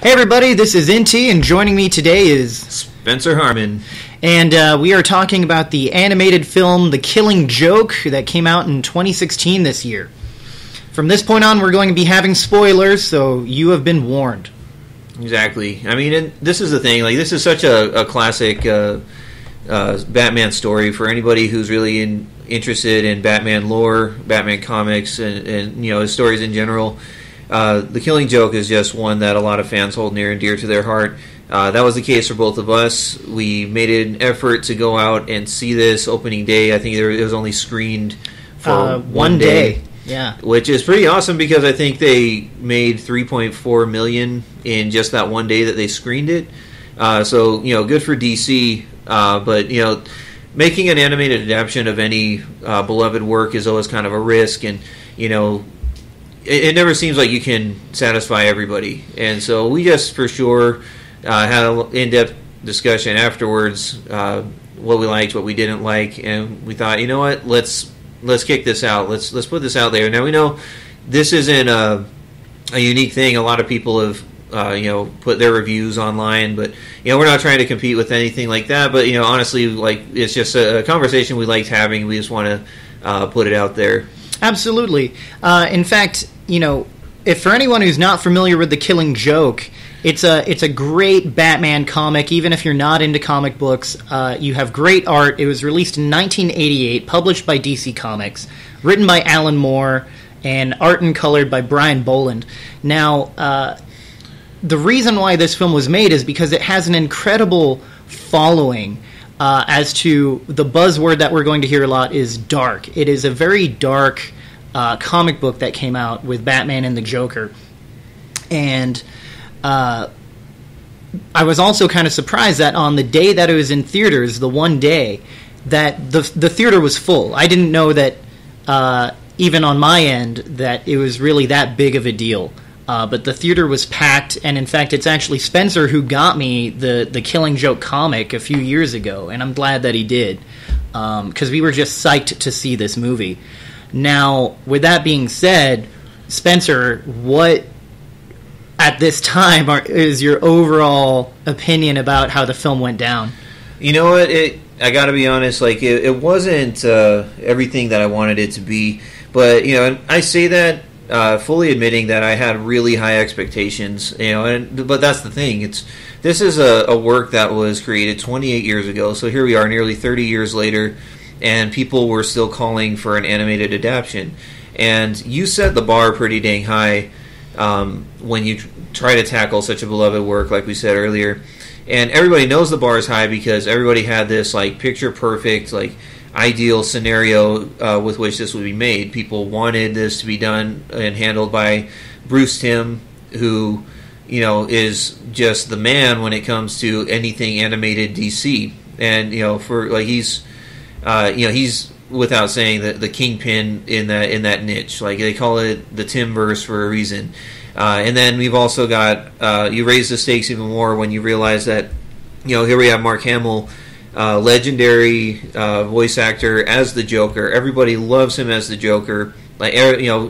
Hey everybody, this is Inti, and joining me today is Spencer Harmon. And we are talking about the animated film The Killing Joke that came out in 2016 this year. From this point on, we're going to be having spoilers, so you have been warned. Exactly. I mean, and this is the thing. Like, this is such a classic Batman story for anybody who's really interested in Batman lore, Batman comics, and you know, his stories in general. The Killing Joke is just one that a lot of fans hold near and dear to their heart. That was the case for both of us. We made an effort to go out and see this opening day. I think it was only screened for one day. Yeah, which is pretty awesome because I think they made $3.4 million in just that one day that they screened it. So, you know, good for DC. But, you know, making an animated adaptation of any beloved work is always kind of a risk, and, you know, it never seems like you can satisfy everybody. And so we just for sure had an in-depth discussion afterwards, what we liked, what we didn't like, and we thought, you know what, let's kick this out. Let's put this out there. Now, we know this isn't a unique thing. A lot of people have you know, put their reviews online, but, you know, we're not trying to compete with anything like that. But, you know, honestly, like, it's just a conversation we liked having. We just want to put it out there. Absolutely. In fact, you know, if for anyone who's not familiar with The Killing Joke, it's a great Batman comic. Even if you're not into comic books, you have great art. It was released in 1988, published by DC Comics, written by Alan Moore, and art and colored by Brian Boland. Now, the reason why this film was made is because it has an incredible following. As to the buzzword that we're going to hear a lot is dark. It is a very dark comic book that came out with Batman and the Joker. And I was also kind of surprised that on the day that it was in theaters, the one day, that the theater was full. I didn't know that, even on my end, that it was really that big of a deal. But the theater was packed, and in fact, it's actually Spencer who got me the Killing Joke comic a few years ago, and I'm glad that he did, because we were just psyched to see this movie. Now, with that being said, Spencer, what, at this time, is your overall opinion about how the film went down? You know what? I got to be honest. Like, it wasn't everything that I wanted it to be. But, you know, I say that fully admitting that I had really high expectations. You know, but that's the thing. This is a work that was created 28 years ago. So here we are, nearly 30 years later, and people were still calling for an animated adaptation. And you set the bar pretty dang high when you try to tackle such a beloved work, like we said earlier. And everybody knows the bar is high because everybody had this, like, picture perfect, like, ideal scenario with which this would be made. People wanted this to be done and handled by Bruce Timm, who, you know, is just the man when it comes to anything animated DC. And, you know, for, like, he's you know, he's, without saying, the kingpin in that niche. Like, they call it the Timmverse for a reason. And then we've also got, you raise the stakes even more when you realize that, you know, here we have Mark Hamill, legendary voice actor as the Joker. Everybody loves him as the Joker. Like, you know,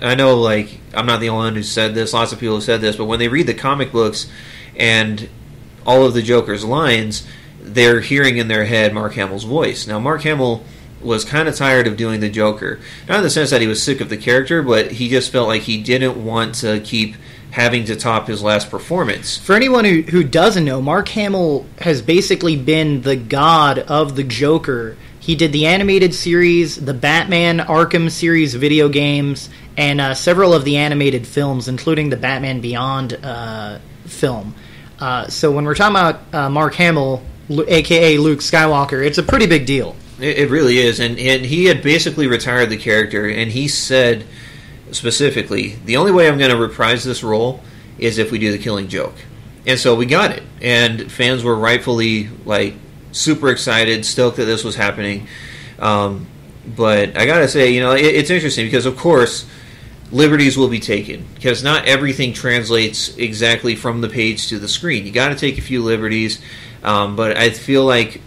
I know, like, I'm not the only one who said this. Lots of people have said this, but when they read the comic books and all of the Joker's lines, they're hearing in their head Mark Hamill's voice. Now, Mark Hamill was kind of tired of doing the Joker. Not in the sense that he was sick of the character, but he just felt like he didn't want to keep having to top his last performance. For anyone who doesn't know, Mark Hamill has basically been the god of the Joker. He did the animated series, the Batman Arkham series video games, and several of the animated films, including the Batman Beyond film. So when we're talking about Mark Hamill, a.k.a. Luke Skywalker, it's a pretty big deal. It really is, and he had basically retired the character, and he said specifically, the only way I'm going to reprise this role is if we do The Killing Joke. And so we got it, and fans were rightfully, like, super excited, stoked that this was happening. But I gotta say, you know, it's interesting because, of course, liberties will be taken, because not everything translates exactly from the page to the screen. You got to take a few liberties, but I feel like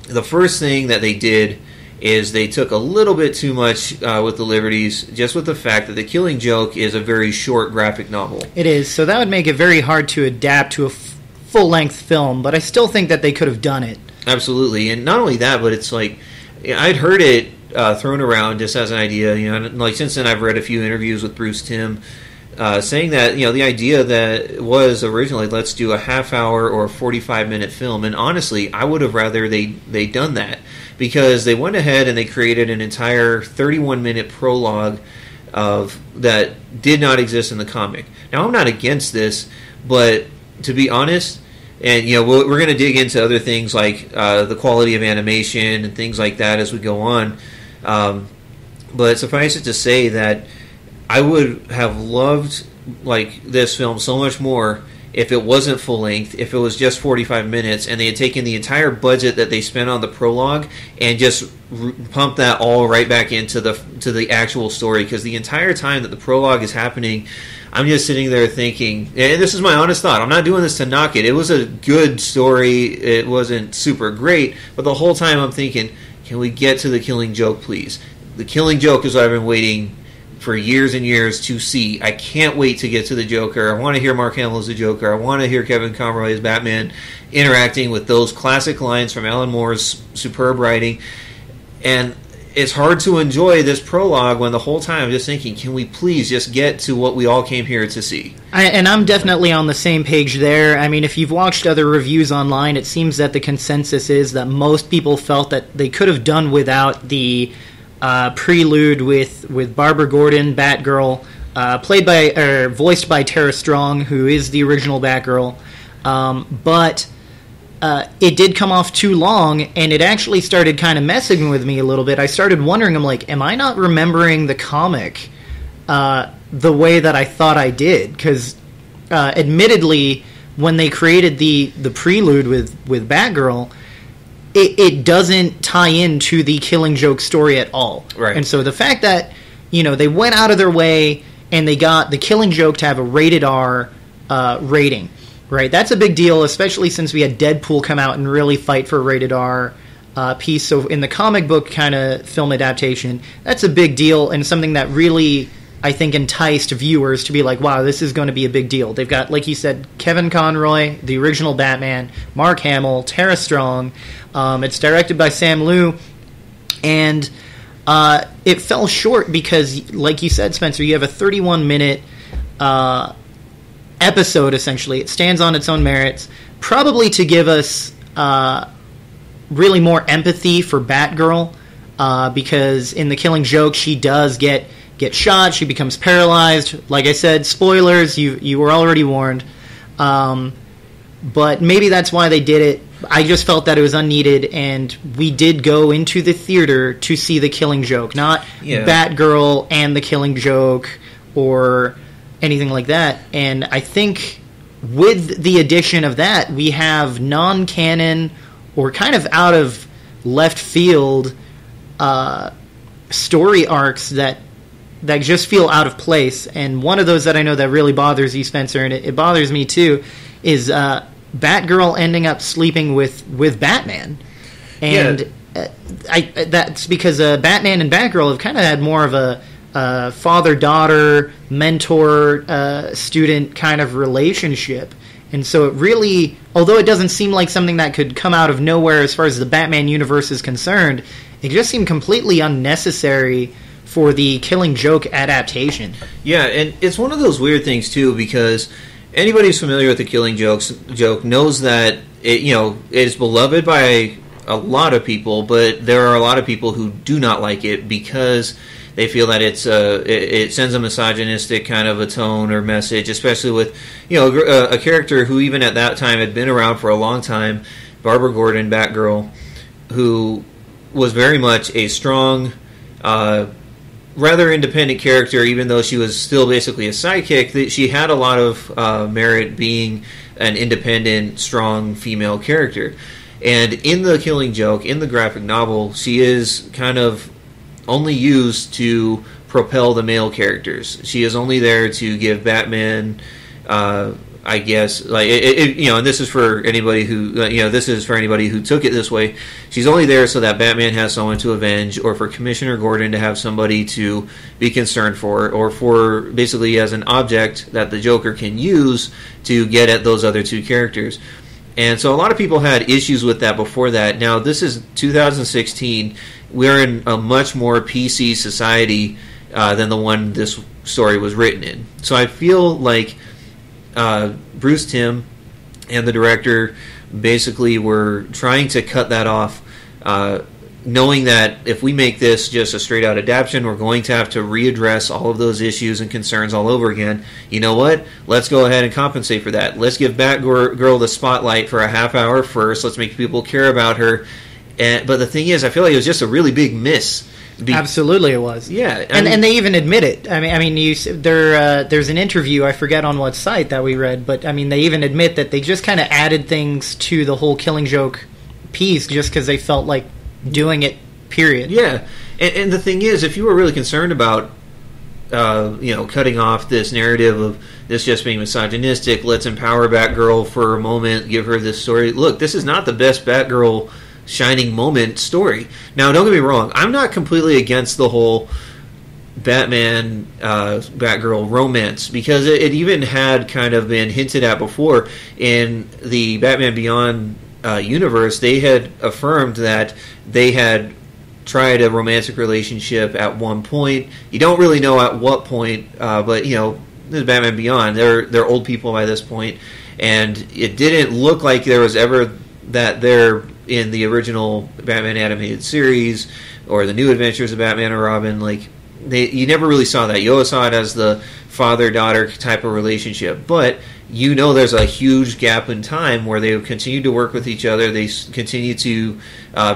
the first thing that they did is they took a little bit too much with the liberties, just with the fact that The Killing Joke is a very short graphic novel. It is, so that would make it very hard to adapt to a full-length film, but I still think that they could have done it. Absolutely, and not only that, but it's like, I'd heard it thrown around just as an idea, and like since then I've read a few interviews with Bruce Timm, saying that, the idea that was originally, let's do a half-hour or a 45-minute film, and honestly, I would have rather they done that, because they went ahead and they created an entire 31-minute prologue that did not exist in the comic. Now, I'm not against this, but to be honest, and we're going to dig into other things like the quality of animation and things like that as we go on, but suffice it to say that I would have loved this film so much more if it wasn't full length, if it was just 45 minutes, and they had taken the entire budget that they spent on the prologue and just pumped that all right back into the actual story. Because the entire time that the prologue is happening, I'm just sitting there thinking, and this is my honest thought, I'm not doing this to knock it. It was a good story. It wasn't super great, but the whole time I'm thinking, can we get to The Killing Joke, please? The Killing Joke is what I've been waiting for years and years to see. I can't wait to get to the Joker. I want to hear Mark Hamill as the Joker. I want to hear Kevin Conroy as Batman interacting with those classic lines from Alan Moore's superb writing. And it's hard to enjoy this prologue when the whole time I'm just thinking, can we please just get to what we all came here to see? And I'm definitely on the same page there. I mean, if you've watched other reviews online, it seems that the consensus is that most people felt that they could have done without the prelude with Barbara Gordon, Batgirl, voiced by Tara Strong, who is the original Batgirl. But it did come off too long, and it actually started kind of messing with me a little bit. I started wondering, I'm like, am I not remembering the comic the way that I thought I did? Because admittedly, when they created the prelude with Batgirl, it doesn't tie into the Killing Joke story at all. Right. And so the fact that, they went out of their way and they got the Killing Joke to have a rated R rating, right? That's a big deal, especially since we had Deadpool come out and really fight for a rated R piece. So in the comic book kind of film adaptation, that's a big deal and something that really, I think, enticed viewers to be like, wow, this is going to be a big deal. They've got, like you said, Kevin Conroy, the original Batman, Mark Hamill, Tara Strong. It's directed by Sam Liu, and it fell short because, like you said, Spencer, you have a 31-minute episode, essentially. It stands on its own merits, probably to give us really more empathy for Batgirl, because in The Killing Joke, she does get shot, she becomes paralyzed. Like I said, spoilers, you were already warned. But maybe that's why they did it. I just felt that it was unneeded, and we did go into the theater to see The Killing Joke, not Batgirl and The Killing Joke or anything like that. And I think with the addition of that, we have non-canon or kind of out of left field story arcs that just feel out of place. And one of those that I know that really bothers you, Spencer, and it bothers me too, is Batgirl ending up sleeping with Batman. And that's because Batman and Batgirl have kind of had more of a father-daughter, mentor-student kind of relationship. And so it really, although it doesn't seem like something that could come out of nowhere as far as the Batman universe is concerned, it just seemed completely unnecessary for the Killing Joke adaptation. Yeah, and it's one of those weird things, too, because anybody who's familiar with the Killing Joke knows that it's beloved by a lot of people, but there are a lot of people who do not like it because they feel that it sends a misogynistic kind of a tone or message, especially with a character who even at that time had been around for a long time, Barbara Gordon, Batgirl, who was very much a strong, rather independent character, even though she was still basically a sidekick. She had a lot of merit being an independent, strong female character. And in The Killing Joke, in the graphic novel, she is kind of only used to propel the male characters. She is only there to give Batman I guess, like and this is for anybody who took it this way. She's only there so that Batman has someone to avenge, or for Commissioner Gordon to have somebody to be concerned for, or for basically as an object that the Joker can use to get at those other two characters. And so a lot of people had issues with that before that. Now this is 2016. We're in a much more PC society than the one this story was written in. So I feel like Bruce Timm and the director basically were trying to cut that off, knowing that if we make this just a straight out adaptation, we're going to have to readdress all of those issues and concerns all over again. You know what? Let's go ahead and compensate for that. Let's give Batgirl the spotlight for a half hour first. Let's make people care about her. But the thing is, I feel like it was just a really big miss. Absolutely, it was. Yeah, and they even admit it. I mean, there's an interview, I forget on what site that we read, but I mean, they even admit that they just kind of added things to the whole Killing Joke piece just because they felt like doing it. Period. Yeah, and the thing is, if you were really concerned about, cutting off this narrative of this just being misogynistic, let's empower Batgirl for a moment, give her this story. Look, this is not the best Batgirl shining moment story. Now, don't get me wrong, I'm not completely against the whole Batman Batgirl romance, because it even had kind of been hinted at before in the Batman Beyond universe. They had affirmed that they had tried a romantic relationship at one point. You don't really know at what point, but this is Batman Beyond. They're old people by this point, and it didn't look like there was ever that there in the original Batman animated series or the New Adventures of Batman and Robin. Like, you never really saw that. You always saw it as the father-daughter type of relationship. But there's a huge gap in time where they continue to work with each other. They continue to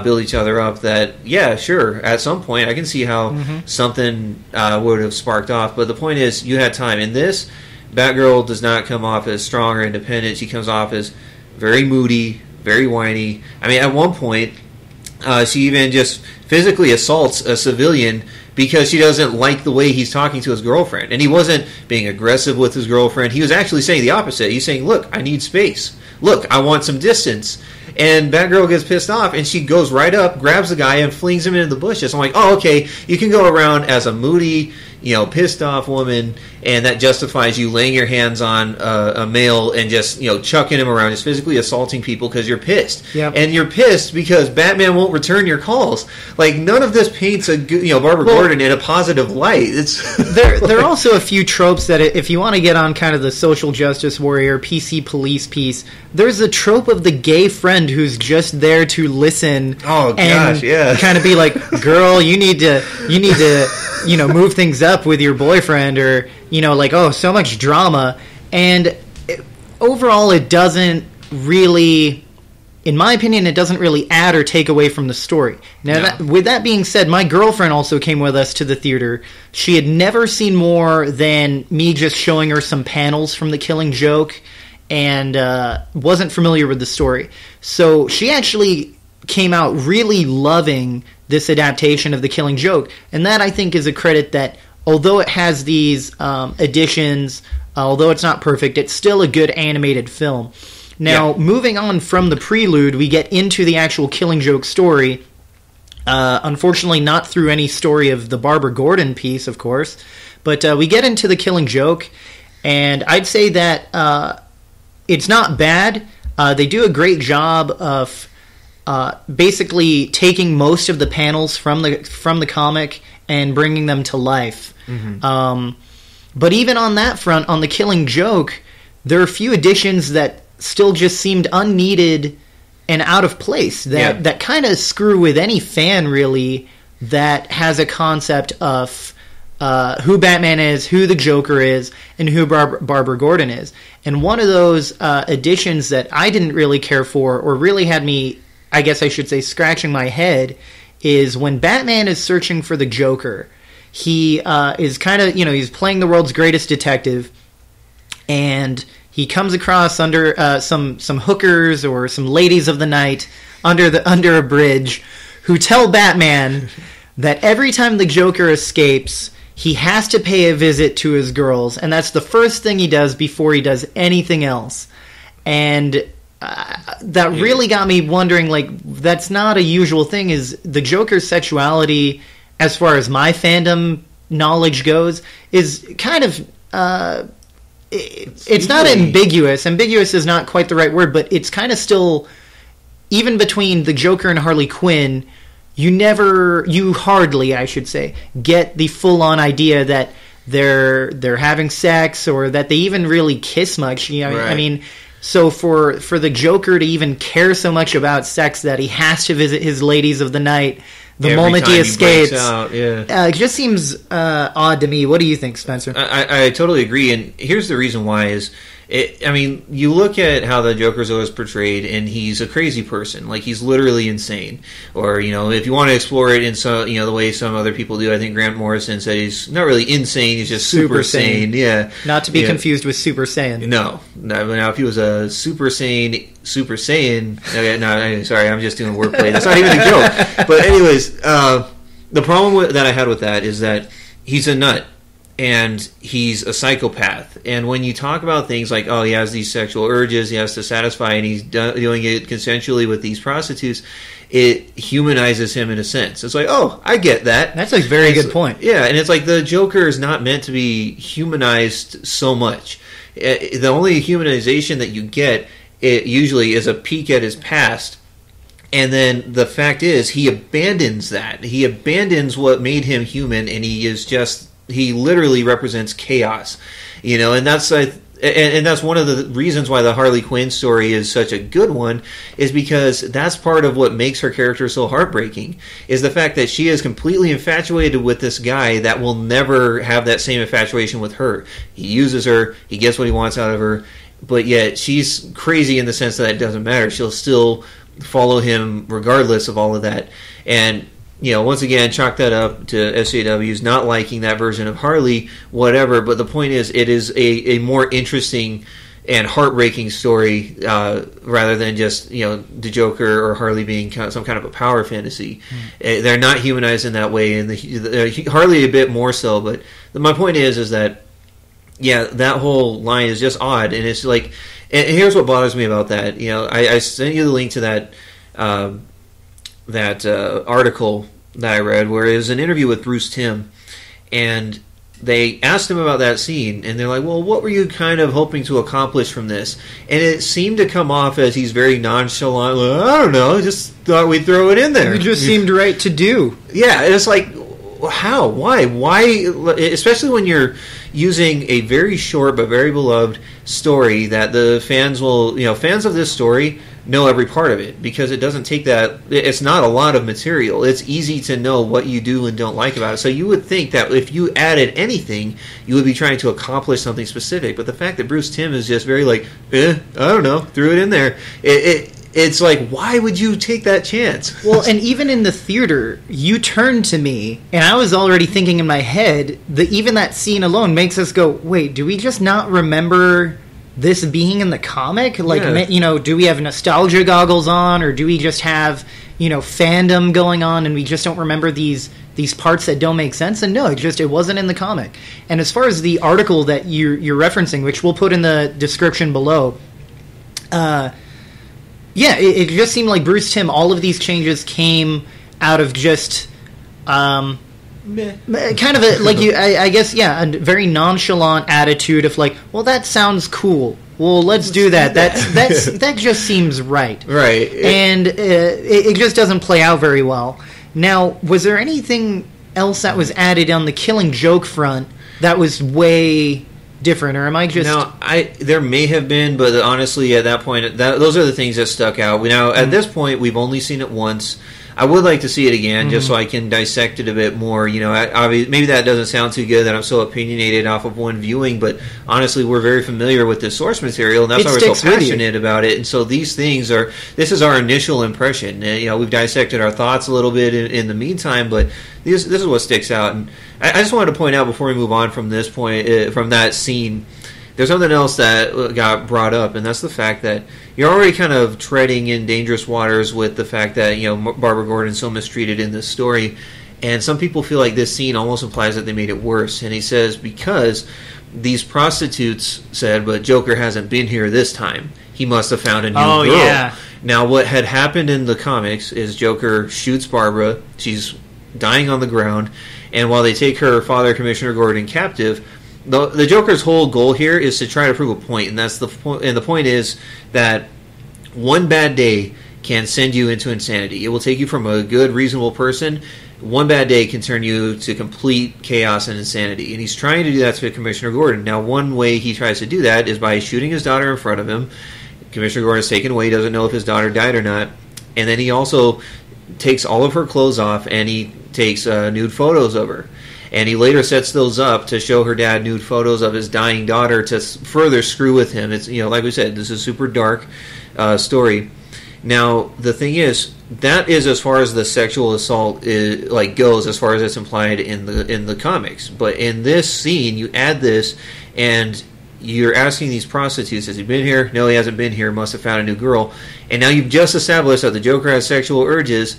build each other up. That, yeah, sure, at some point I can see how something would have sparked off. But the point is, you had time. In this, Batgirl does not come off as strong or independent. She comes off as very moody, very whiny. I mean, at one point, she even just physically assaults a civilian because she doesn't like the way he's talking to his girlfriend. And he wasn't being aggressive with his girlfriend. He was actually saying the opposite. He's saying, look, I need space. Look, I want some distance. And Batgirl gets pissed off, and she goes right up, grabs the guy, and flings him into the bushes. I'm like, oh, okay, you can go around as a moody, pissed off woman, and that justifies you laying your hands on a male and just, chucking him around, just physically assaulting people because you're pissed. Yep. And you're pissed because Batman won't return your calls. Like, none of this paints a good, Barbara Gordon in a positive light. It's there are also a few tropes that, if you want to get on kind of the social justice warrior, PC police piece, there's a trope of the gay friend who's just there to listen. Oh gosh, yeah. Kind of be like, girl, you need to move things up with your boyfriend, or oh, so much drama. And overall, it doesn't really, in my opinion, it doesn't really add or take away from the story. Now, with that being said, my girlfriend also came with us to the theater. She had never seen more than me just showing her some panels from The Killing Joke, and wasn't familiar with the story. So she actually came out really loving this adaptation of The Killing Joke. And that, I think, is a credit that, although it has these additions, although it's not perfect, it's still a good animated film. Now, moving on from the prelude, we get into the actual Killing Joke story. Unfortunately, not through any story of the Barbara Gordon piece, of course. But we get into The Killing Joke, and I'd say that it's not bad. They do a great job of basically taking most of the panels from the comic and bringing them to life. Mm-hmm. But even on that front, on The Killing Joke, there are a few additions that still just seemed unneeded and out of place. That kind of screw with any fan, really, that has a concept of who Batman is, who the Joker is, and who Barbara Gordon is. And one of those additions that I didn't really care for, or really had me, I guess I should say, scratching my head, is when Batman is searching for the Joker. He is kind of, he's playing the world's greatest detective, and he comes across under some hookers or some ladies of the night under a bridge, who tell Batman that every time the Joker escapes, he has to pay a visit to his girls, and that's the first thing he does before he does anything else. And that really got me wondering, like, that's not a usual thing. Is the Joker's sexuality, as far as my fandom knowledge goes, is kind of it's not ambiguous. Ambiguous is not quite the right word, but it's kind of still, even between the Joker and Harley Quinn, you hardly, I should say, get the full-on idea that they're having sex, or that they even really kiss much. You know, right. I mean, so for the Joker to even care so much about sex that he has to visit his ladies of the night the moment he escapes, it just seems odd to me. What do you think, Spencer? I totally agree, and here's the reason why is, you look at how the Joker's always portrayed, and he's a crazy person. Like, he's literally insane. Or, if you want to explore it in some, the way some other people do, I think Grant Morrison said he's not really insane, he's just super sane. Yeah. Not to be confused with Super Saiyan. No. Now, if he was a Super Saiyan... Okay, no, sorry, I'm just doing wordplay. That's not even a joke. But anyways, the problem that I had with that is that he's a nut. And he's a psychopath. And when you talk about things like, oh, he has these sexual urges, he has to satisfy, and he's doing it consensually with these prostitutes, it humanizes him in a sense. It's like, oh, I get that. That's a very good point. Yeah, and it's like the Joker is not meant to be humanized so much. The only humanization that you get, it usually is a peek at his past. And then the fact is, he abandons that. He abandons what made him human, and he literally represents chaos, and that's and that's one of the reasons why the Harley Quinn story is such a good one, is because that's part of what makes her character so heartbreaking, is the fact that she is completely infatuated with this guy that will never have that same infatuation with her. He uses her, he gets what he wants out of her, but yet she's crazy in the sense that it doesn't matter. She'll still follow him regardless of all of that. And once again, chalk that up to SJWs not liking that version of Harley, whatever. But the point is, it is a more interesting and heartbreaking story rather than just, the Joker or Harley being some kind of a power fantasy. They're not humanized in that way, and Harley a bit more so. But my point is that, that whole line is just odd, and it's like, and here's what bothers me about that. I sent you the link to that article that I read, where it was an interview with Bruce Timm, and they asked him about that scene, and they're like, well, what were you kind of hoping to accomplish from this? And it seemed to come off as he's very nonchalant. Well, I don't know, just thought we'd throw it in there. It just seemed right to do. Yeah, it's like, how? Why? Especially when you're using a very short but very beloved story that the fans will, fans of this story know every part of it, because it doesn't take that, it's not a lot of material. It's easy to know what you do and don't like about it. So you would think that if you added anything, you would be trying to accomplish something specific. But the fact that Bruce Timm is just very like, I don't know, threw it in there. It's like, why would you take that chance? Well, and even in the theater, you turned to me, and I was already thinking in my head that even that scene alone makes us go, wait, do we just not remember this being in the comic? Like, do we have nostalgia goggles on, or do we just have, fandom going on, and we just don't remember these parts that don't make sense? And no, it wasn't in the comic. And as far as the article that you're referencing, which we'll put in the description below, it just seemed like Bruce Timm, all of these changes came out of just kind of a very nonchalant attitude of like, well, that sounds cool, well, let's do that. That just seems right. Right. And it just doesn't play out very well. Now, was there anything else that was added on the Killing Joke front that was way different, or am I just... No, there may have been, but honestly, at that point, those are the things that stuck out. Now, at this point, we've only seen it once. I would like to see it again, just so I can dissect it a bit more. Maybe that doesn't sound too good that I'm so opinionated off of one viewing, but honestly, we're very familiar with the source material, and that's why we're so passionate about it. And so these things this is our initial impression. We've dissected our thoughts a little bit in the meantime, but this is what sticks out. And I just wanted to point out before we move on from this point, from that scene, there's something else that got brought up, and that's the fact that you're already kind of treading in dangerous waters with the fact that Barbara Gordon's so mistreated in this story, And some people feel like this scene almost implies that they made it worse. And he says, because these prostitutes said, but Joker hasn't been here this time. He must have found a new girl. Yeah. Now, what had happened in the comics is Joker shoots Barbara. She's dying on the ground. And while they take her father, Commissioner Gordon, captive, the Joker's whole goal here is to try to prove a point. And that's the point. And the point is that one bad day can send you into insanity. It will take you from a good, reasonable person. One bad day can turn you to complete chaos and insanity. And he's trying to do that to Commissioner Gordon. Now, one way he tries to do that is by shooting his daughter in front of him. Commissioner Gordon is taken away. He doesn't know if his daughter died or not. And then he also takes all of her clothes off, and he takes nude photos of her. And he later sets those up to show her dad nude photos of his dying daughter to further screw with him. It's, like we said, this is a super dark story. Now, the thing is, that is as far as the sexual assault goes, as far as it's implied in the comics. But in this scene, you add this, and you're asking these prostitutes, has he been here? No, he hasn't been here. Must have found a new girl. And now you've just established that the Joker has sexual urges.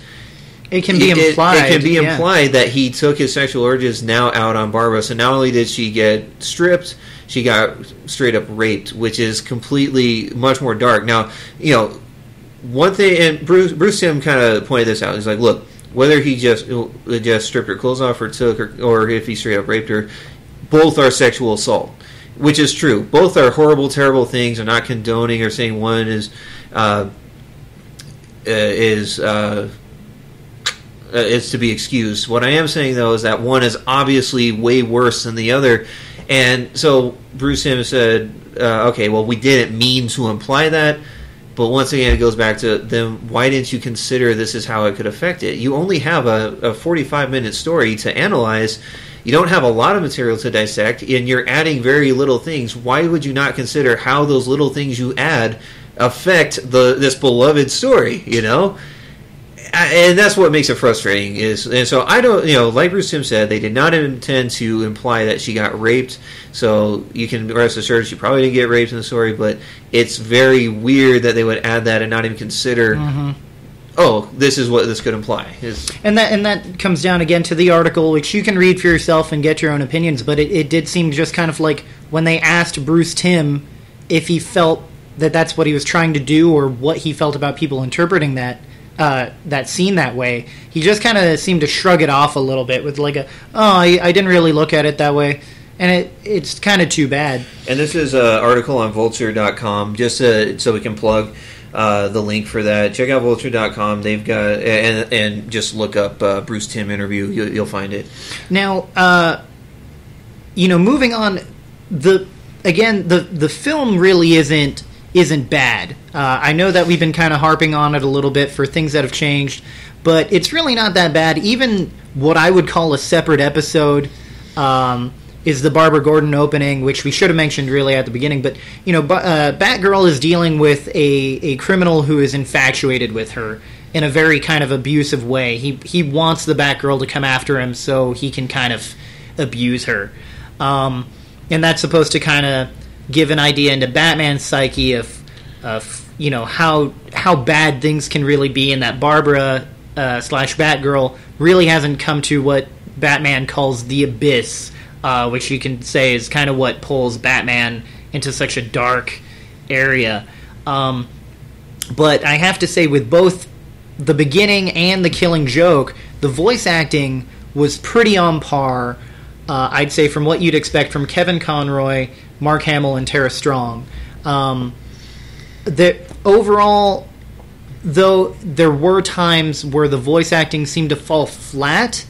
It can be implied. It can be implied that he took his sexual urges now out on Barbara. So not only did she get stripped, she got straight up raped, which is completely much more dark. Now, one thing, and Bruce Timm kind of pointed this out. He's like, look, whether he just stripped her clothes off or took her, or if he straight up raped her, both are sexual assault, which is true. Both are horrible, terrible things. I'm not condoning or saying one is to be excused. What I am saying, though, is that one is obviously way worse than the other. And so Bruce Timm said, okay, well, we didn't mean to imply that. But once again, it goes back to them. Why didn't you consider this is how it could affect it? You only have a 45-minute story to analyze. You don't have a lot of material to dissect, and you're adding very little things. Why would you not consider how those little things you add affect this beloved story? And that's what makes it frustrating. And so I don't, like Bruce Timm said, they did not intend to imply that she got raped. So you can rest assured she probably didn't get raped in the story. But it's very weird that they would add that and not even consider. Mm-hmm. Oh, this is what this could imply. And that comes down again to the article, which you can read for yourself and get your own opinions. But it did seem just kind of like when they asked Bruce Timm if he felt that that's what he was trying to do, or what he felt about people interpreting that scene that way, he just kind of seemed to shrug it off a little bit with I didn't really look at it that way. And it's kind of too bad. And this is an article on vulture.com, just so we can plug the link for that. Check out vulture.com. They've got, and just look up Bruce Timm interview. You'll find it. Now, moving on, the film really isn't bad. I know that we've been kind of harping on it a little bit for things that have changed, but it's really not that bad. Even what I would call a separate episode is the Barbara Gordon opening, which we should have mentioned really at the beginning. But, Batgirl is dealing with a criminal who is infatuated with her in a very kind of abusive way. He wants the Batgirl to come after him so he can kind of abuse her. And that's supposed to kind of give an idea into Batman's psyche of how bad things can really be, and that Barbara / Batgirl really hasn't come to what Batman calls the abyss, which you can say is kind of what pulls Batman into such a dark area. But I have to say, with both the beginning and the Killing Joke, the voice acting was pretty on par, I'd say, from what you'd expect from Kevin Conroy, Mark Hamill, and Tara Strong. Overall, though, there were times where the voice acting seemed to fall flat.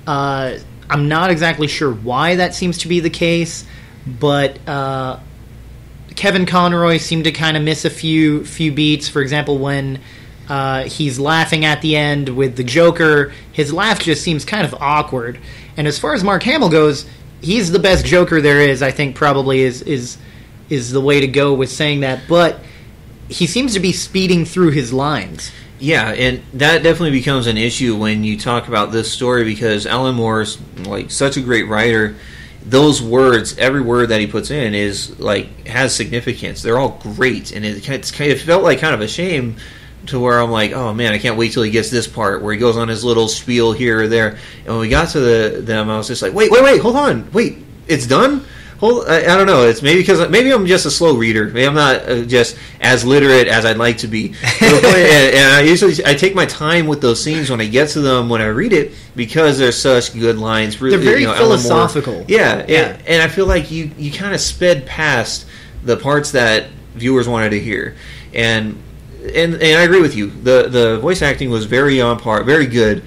I'm not exactly sure why that seems to be the case, but Kevin Conroy seemed to kind of miss a few beats. For example, when he's laughing at the end with the Joker, his laugh just seems kind of awkward. And as far as Mark Hamill goes, he's the best Joker there is, I think probably is the way to go with saying that. But he seems to be speeding through his lines. Yeah, and that definitely becomes an issue when you talk about this story, because Alan Moore's such a great writer. Those words, every word that he puts in is has significance. They're all great, and it felt like kind of a shame to where I'm like, oh man, I can't wait till he gets this part where he goes on his little spiel here or there. And when we got to them, I was just like, wait, hold on, wait, it's done. I don't know. It's maybe I'm just a slow reader. Maybe I'm not just as literate as I'd like to be. And I take my time with those scenes when I get to them when I read it because they're such good lines. They're very philosophical. And I feel like you kind of sped past the parts that viewers wanted to hear, and I agree with you. The voice acting was very on par, very good.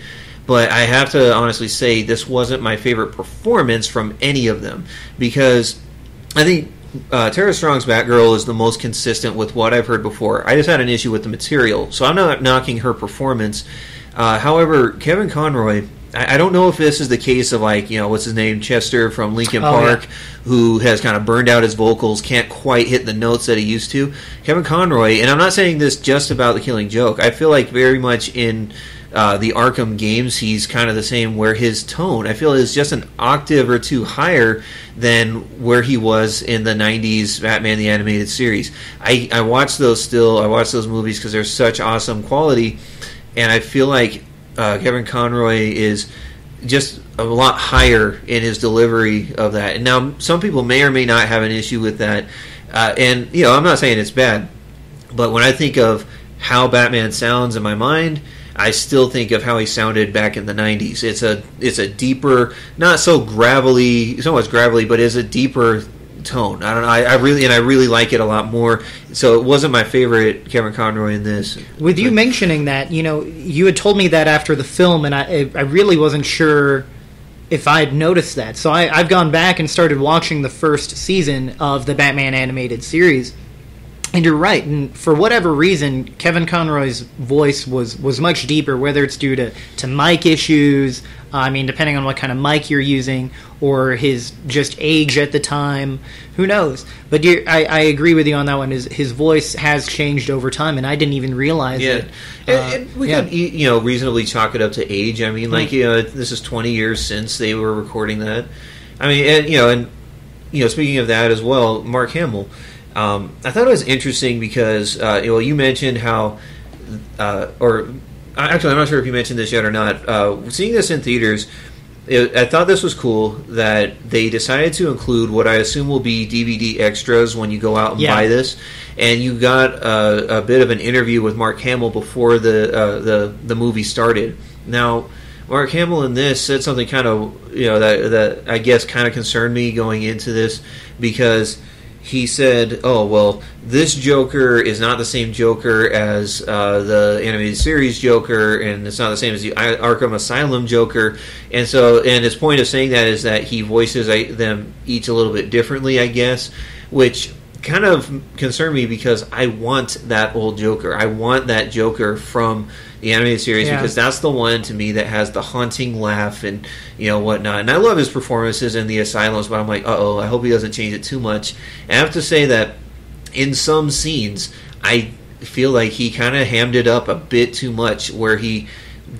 But I have to honestly say this wasn't my favorite performance from any of them because I think Tara Strong's Batgirl is the most consistent with what I've heard before. I just had an issue with the material, so I'm not knocking her performance. However, Kevin Conroy, I don't know if this is the case of what's his name, Chester from Linkin Park, who has kind of burned out his vocals, can't quite hit the notes that he used to. Kevin Conroy, and I'm not saying this just about The Killing Joke. I feel like very much in the Arkham games, he's kind of the same, where his tone, I feel, is just an octave or two higher than where he was in the 90s Batman the Animated Series. I watch those still. I watch those movies because they're such awesome quality, and I feel like Kevin Conroy is just a lot higher in his delivery of that. And now, some people may or may not have an issue with that, and I'm not saying it's bad, but when I think of how Batman sounds in my mind, I still think of how he sounded back in the 90s. It's a deeper, not so much gravelly, but it's a deeper tone. I don't know. I really like it a lot more. So it wasn't my favorite Kevin Conroy in this. With you mentioning that, you had told me that after the film, and I really wasn't sure if I'd noticed that. So I've gone back and started watching the first season of the Batman animated series. And you're right, and for whatever reason, Kevin Conroy's voice was much deeper, whether it's due to mic issues, depending on what kind of mic you're using, or his just age at the time, who knows. But I agree with you on that one, his voice has changed over time, and I didn't even realize it. And we could reasonably chalk it up to age. This is 20 years since they were recording that. Speaking of that as well, Mark Hamill, I thought it was interesting because you mentioned how, I'm not sure if you mentioned this yet or not. Seeing this in theaters, I thought this was cool that they decided to include what I assume will be DVD extras when you go out and buy this, and you got a bit of an interview with Mark Hamill before the movie started. Now, Mark Hamill in this said something kind of that I guess kind of concerned me going into this, because he said, "Oh well, this Joker is not the same Joker as the animated series Joker, and it's not the same as the Arkham Asylum Joker." And his point of saying that is that he voices them each a little bit differently, I guess, which kind of concerned me because I want that old Joker. I want that Joker from the animated series because that's the one to me that has the haunting laugh and whatnot. And I love his performances in the Asylums, but I'm like, I hope he doesn't change it too much. And I have to say that in some scenes, I feel like he kind of hammed it up a bit too much, where he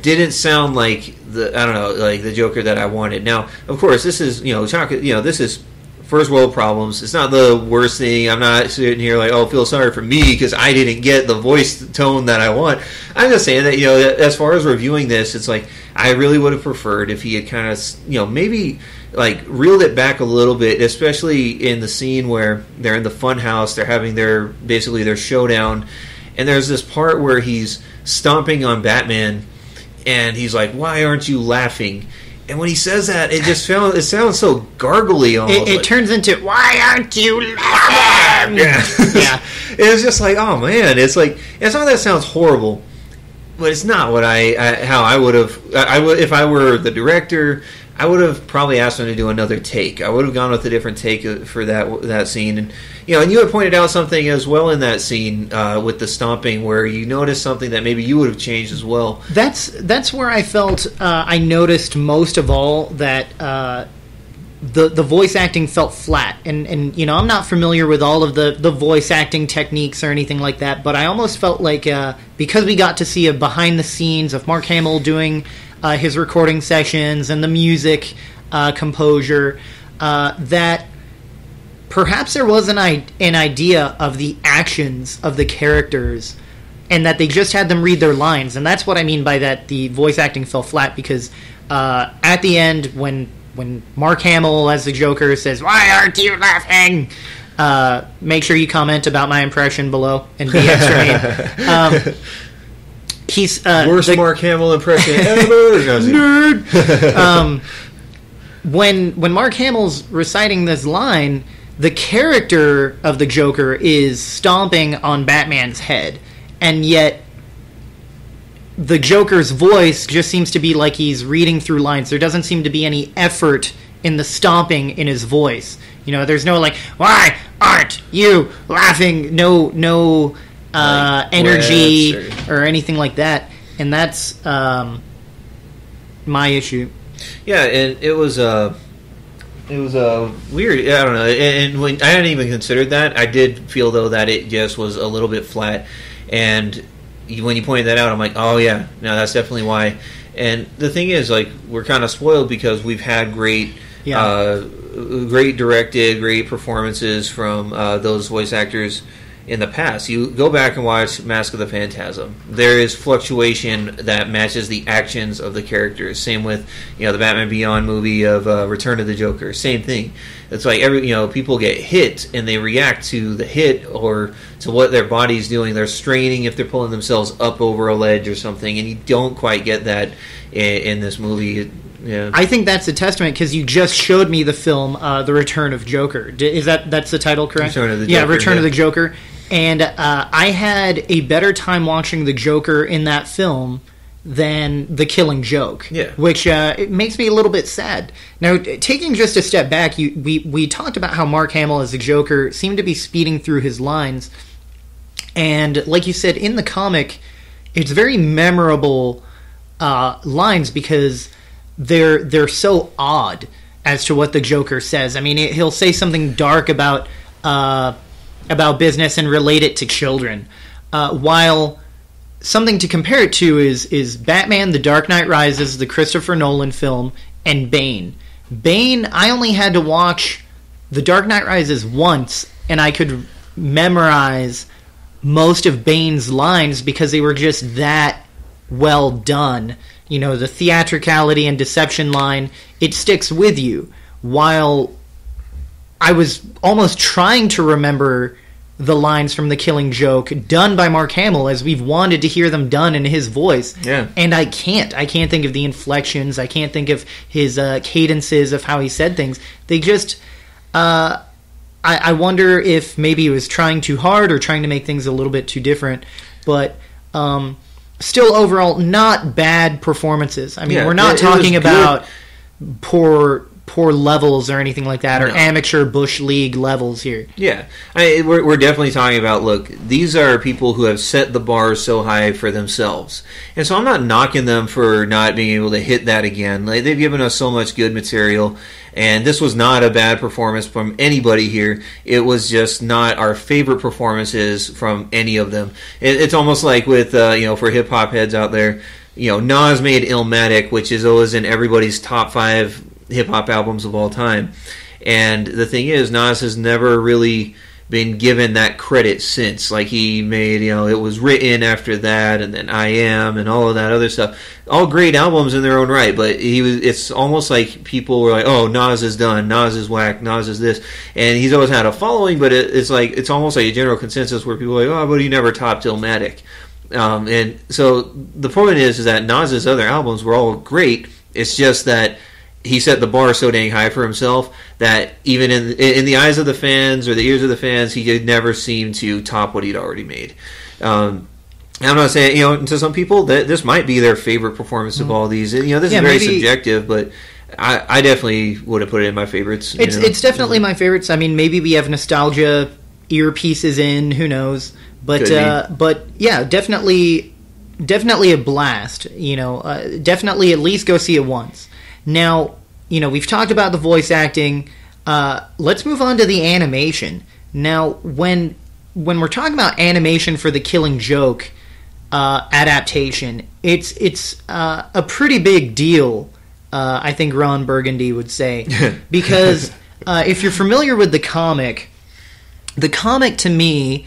didn't sound like the Joker that I wanted. Now, of course, this is this is first world problems. It's not the worst thing. I'm not sitting here like, feel sorry for me because I didn't get the voice tone that I want. I'm just saying that, as far as reviewing this, it's like, I really would have preferred if he had kind of, maybe like reeled it back a little bit, especially in the scene where they're in the fun house, they're having their showdown, and there's this part where he's stomping on Batman, and he's like, "Why aren't you laughing?" And when he says that, it sounds so gargly almost. It turns into, "Why aren't you laughing?" Yeah. It's just like, oh man, it's like, it's not that it sounds horrible, but it's not what how I would have. I would, if I were the director, I would have probably asked him to do another take. I would have gone with a different take for that scene. And and you had pointed out something as well in that scene with the stomping, where you noticed something that maybe you would have changed as well. That's where I felt I noticed most of all that the voice acting felt flat. And I'm not familiar with all of the voice acting techniques or anything like that, but I almost felt like because we got to see a behind the scenes of Mark Hamill doing his recording sessions and the music composure, that perhaps there was an idea of the actions of the characters and that they just had them read their lines. And that's what I mean by that the voice acting fell flat, because at the end, when Mark Hamill as the Joker says, "Why aren't you laughing?" Make sure you comment about my impression below and be extra mean. He's worst Mark Hamill impression ever. Nerd. When Mark Hamill's reciting this line, the character of the Joker is stomping on Batman's head, and yet the Joker's voice just seems to be like he's reading through lines. There doesn't seem to be any effort in the stomping in his voice. You know, there's no like, "Why aren't you laughing?" No energy or anything like that. And that's my issue. Yeah, and it was weird. I don't know. And when I hadn't even considered that, I did feel though that it just was a little bit flat. And when you pointed that out, I'm like, oh yeah, no, that's definitely why. And the thing is, like, we're kind of spoiled because we've had great directed, great performances from those voice actors in the past. You go back and watch Mask of the Phantasm. There is fluctuation that matches the actions of the characters. Same with the Batman Beyond movie of Return of the Joker. Same thing. It's like people get hit and they react to the hit or to what their body's doing. They're straining if they're pulling themselves up over a ledge or something, and you don't quite get that in this movie. Yeah. I think that's a testament because you just showed me the film, The Return of Joker. That's the title, correct? Return of the Joker. Yeah, Return of the Joker. And I had a better time watching the Joker in that film than The Killing Joke, which it makes me a little bit sad. Now, taking just a step back, we talked about how Mark Hamill as the Joker seemed to be speeding through his lines. And like you said, in the comic, it's very memorable lines because they're so odd as to what the Joker says. I mean, he'll say something dark about business and relate it to children, while something to compare it to is Batman: The Dark Knight Rises, the Christopher Nolan film, and Bane. Bane, I only had to watch The Dark Knight Rises once, and I could memorize most of Bane's lines because they were just that well done. The theatricality and deception line, it sticks with you, while I was almost trying to remember the lines from The Killing Joke done by Mark Hamill as we've wanted to hear them done in his voice. Yeah. And I can't think of the inflections. I can't think of his cadences of how he said things. They just... I wonder if maybe he was trying too hard or trying to make things a little bit too different. But still, overall, not bad performances. I mean, we're not talking about poor levels or anything like that, or amateur Bush League levels here. Yeah, we're definitely talking about, look, these are people who have set the bar so high for themselves. And so I'm not knocking them for not being able to hit that again. Like, they've given us so much good material, and this was not a bad performance from anybody here. It was just not our favorite performances from any of them. It's almost like with, for hip-hop heads out there, Nas made Illmatic, which is always in everybody's top 5 hip-hop albums of all time. And the thing is, Nas has never really been given that credit since. Like, he made, It Was Written after that, and then I Am, and all of that other stuff. All great albums in their own right, but it's almost like people were like, oh, Nas is done, Nas is whack, Nas is this. And he's always had a following, but it's almost like a general consensus where people are like, oh, but he never topped Illmatic. And so the point is that Nas's other albums were all great. It's just that he set the bar so dang high for himself that even in the eyes of the fans or the ears of the fans, he could never seem to top what he'd already made. I'm not saying, to some people, that this might be their favorite performance of all these. This is very subjective, but I definitely would have put it in my favorites. It's definitely my favorites. I mean, maybe we have nostalgia earpieces in, who knows? But yeah, definitely a blast. Definitely at least go see it once. Now, we've talked about the voice acting. Let's move on to the animation. Now, when we're talking about animation for the Killing Joke adaptation, it's a pretty big deal, I think Ron Burgundy would say. Because if you're familiar with the comic to me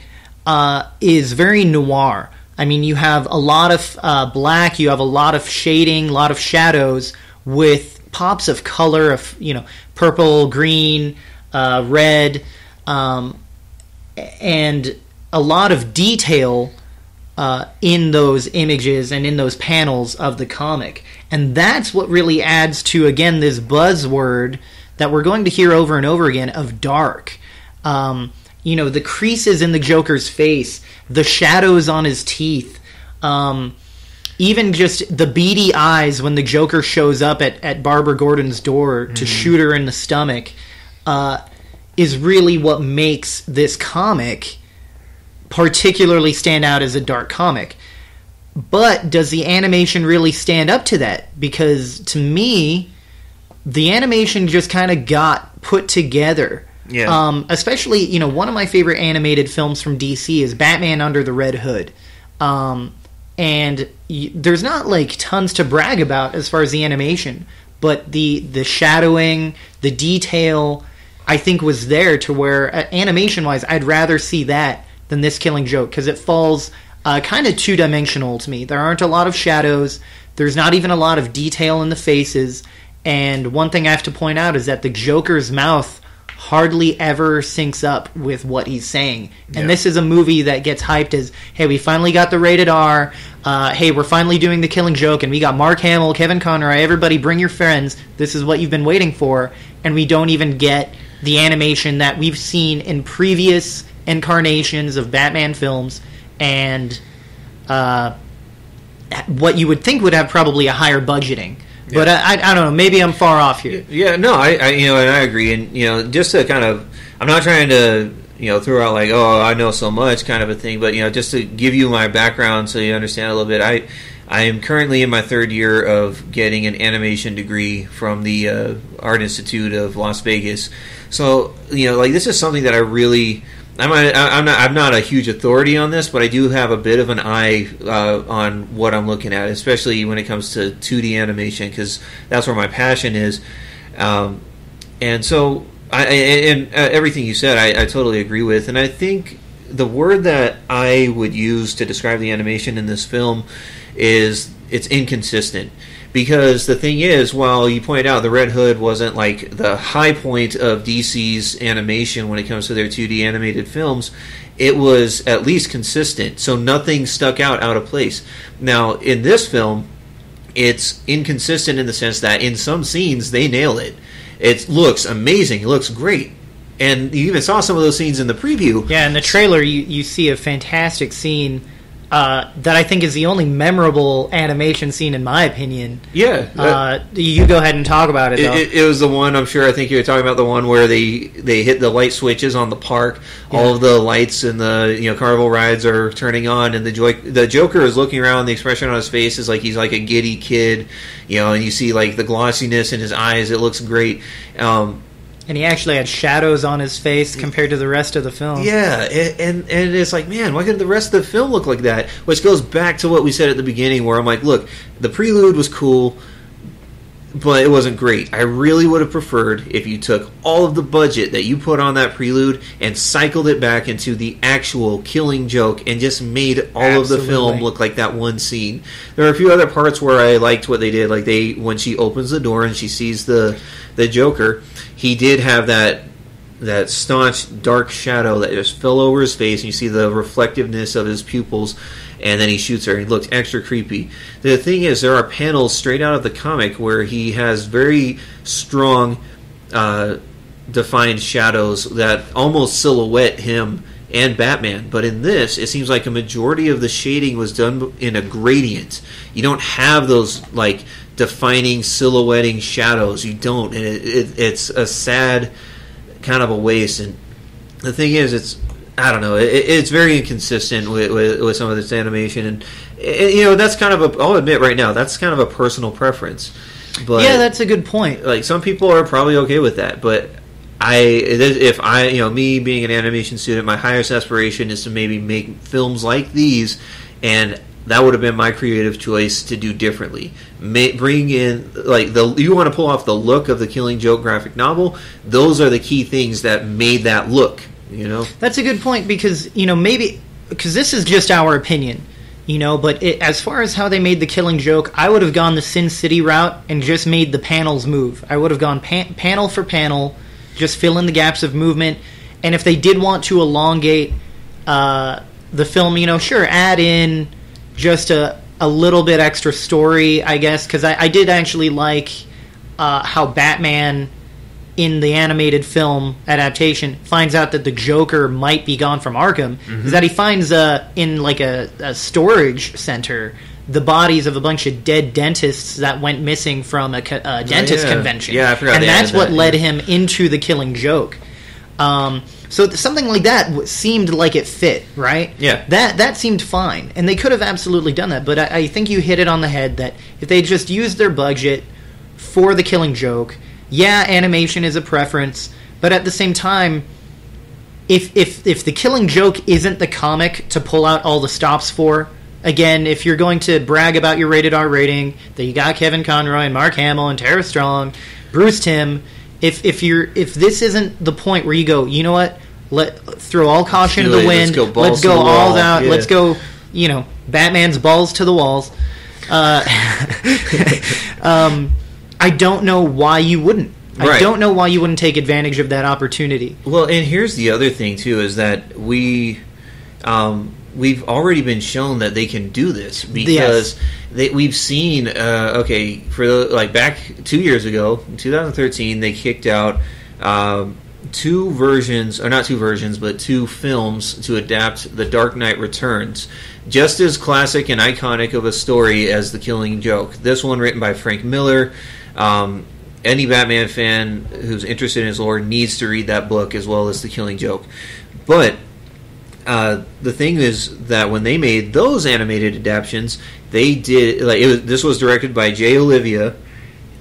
is very noir. I mean, you have a lot of black, you have a lot of shading, a lot of shadows with pops of color of, purple, green, red, and a lot of detail in those images and in those panels of the comic. And that's what really adds to, again, this buzzword that we're going to hear over and over again of dark. The creases in the Joker's face, the shadows on his teeth, even just the beady eyes when the Joker shows up at Barbara Gordon's door to shoot her in the stomach, is really what makes this comic particularly stand out as a dark comic. But does the animation really stand up to that? Because to me, the animation just kind of got put together. Yeah. Especially, one of my favorite animated films from DC is Batman Under the Red Hood. And there's not like tons to brag about as far as the animation, but the shadowing, the detail, I think was there to where, animation-wise, I'd rather see that than this Killing Joke, because it falls kind of two-dimensional to me. There aren't a lot of shadows. There's not even a lot of detail in the faces. And one thing I have to point out is that the Joker's mouth hardly ever syncs up with what he's saying. And this is a movie that gets hyped as, hey, we finally got the rated R. Hey, we're finally doing the Killing Joke, and we got Mark Hamill, Kevin Conroy, everybody bring your friends. This is what you've been waiting for. And we don't even get the animation that we've seen in previous incarnations of Batman films, and what you would think would have probably a higher budgeting. Yeah. But I don't know. Maybe I'm far off here. Yeah, no, I and I agree. And just to kind of, I'm not trying to throw out like, oh, I know so much kind of a thing, but just to give you my background so you understand a little bit. I am currently in my third year of getting an animation degree from the Art Institute of Las Vegas. So like this is something that I really. I'm not a huge authority on this, but I do have a bit of an eye on what I'm looking at, especially when it comes to 2D animation, because that's where my passion is. And so, everything you said, I totally agree with. And I think the word that I would use to describe the animation in this film is it's inconsistent. Because the thing is, while you pointed out the Red Hood wasn't like the high point of DC's animation when it comes to their 2D animated films, it was at least consistent. So nothing stuck out of place. Now, in this film, it's inconsistent in the sense that in some scenes, they nail it. It looks amazing. It looks great. And you even saw some of those scenes in the preview. Yeah, in the trailer, you see a fantastic scene that I think is the only memorable animation scene in my opinion. Yeah. You go ahead and talk about it, though. It was the one, I'm sure, I think you were talking about the one where they hit the light switches on the park. Yeah. All of the lights and the carnival rides are turning on, and the Joker is looking around. The expression on his face is like he's like a giddy kid, and you see like the glossiness in his eyes. It looks great. And he actually had shadows on his face compared to the rest of the film. Yeah, and it's like, man, why couldn't the rest of the film look like that? Which goes back to what we said at the beginning, where I'm like, look, the prelude was cool, but it wasn't great. I really would have preferred if you took all of the budget that you put on that prelude and cycled it back into the actual Killing Joke and just made all of the film look like that one scene. There are a few other parts where I liked what they did, like when she opens the door and she sees the Joker, he did have that staunch dark shadow that just fell over his face, and you see the reflectiveness of his pupils, and then he shoots her, and he looks extra creepy. The thing is, there are panels straight out of the comic where he has very strong defined shadows that almost silhouette him and Batman, but in this, it seems like a majority of the shading was done in a gradient. You don't have those like defining silhouetting shadows. You don't, and it's a sad kind of a waste. And the thing is, I don't know, it's very inconsistent with some of this animation, and that's kind of I'll admit right now, that's kind of a personal preference. But yeah, that's a good point. Like, some people are probably okay with that, but if me being an animation student, my highest aspiration is to maybe make films like these, and that would have been my creative choice to do differently. Bring in, like, you want to pull off the look of the Killing Joke graphic novel. Those are the key things that made that look. That's a good point, because maybe because this is just our opinion. But as far as how they made the Killing Joke, I would have gone the Sin City route and just made the panels move. I would have gone panel for panel, just fill in the gaps of movement. And if they did want to elongate the film, sure, add in just a little bit extra story, I guess, because I did actually like how Batman in the animated film adaptation finds out that the Joker might be gone from Arkham, is that he finds in like a storage center the bodies of a bunch of dead dentists that went missing from a dentist convention. Yeah, I forgot. And that's what led him into the Killing Joke. So something like that seemed like it fit, right? Yeah. That seemed fine. And they could have absolutely done that. But I think you hit it on the head that if they just used their budget for the Killing Joke, yeah, animation is a preference. But at the same time, if the Killing Joke isn't the comic to pull out all the stops for, again, if you're going to brag about your rated R rating, that you got Kevin Conroy and Mark Hamill and Tara Strong, Bruce Timm, if this isn't the point where you go, you know what, let throw all caution to the wind, let's go all out, let's go, Batman's balls to the walls. I don't know why you wouldn't. Right. I don't know why you wouldn't take advantage of that opportunity. Well, and here's the other thing too, is that we've already been shown that they can do this because we've seen back 2 years ago, in 2013, they kicked out two films to adapt The Dark Knight Returns, just as classic and iconic of a story as The Killing Joke. This one written by Frank Miller. Any Batman fan who's interested in his lore needs to read that book as well as The Killing Joke. But the thing is that when they made those animated adaptions, they did this was directed by Jay Olivia.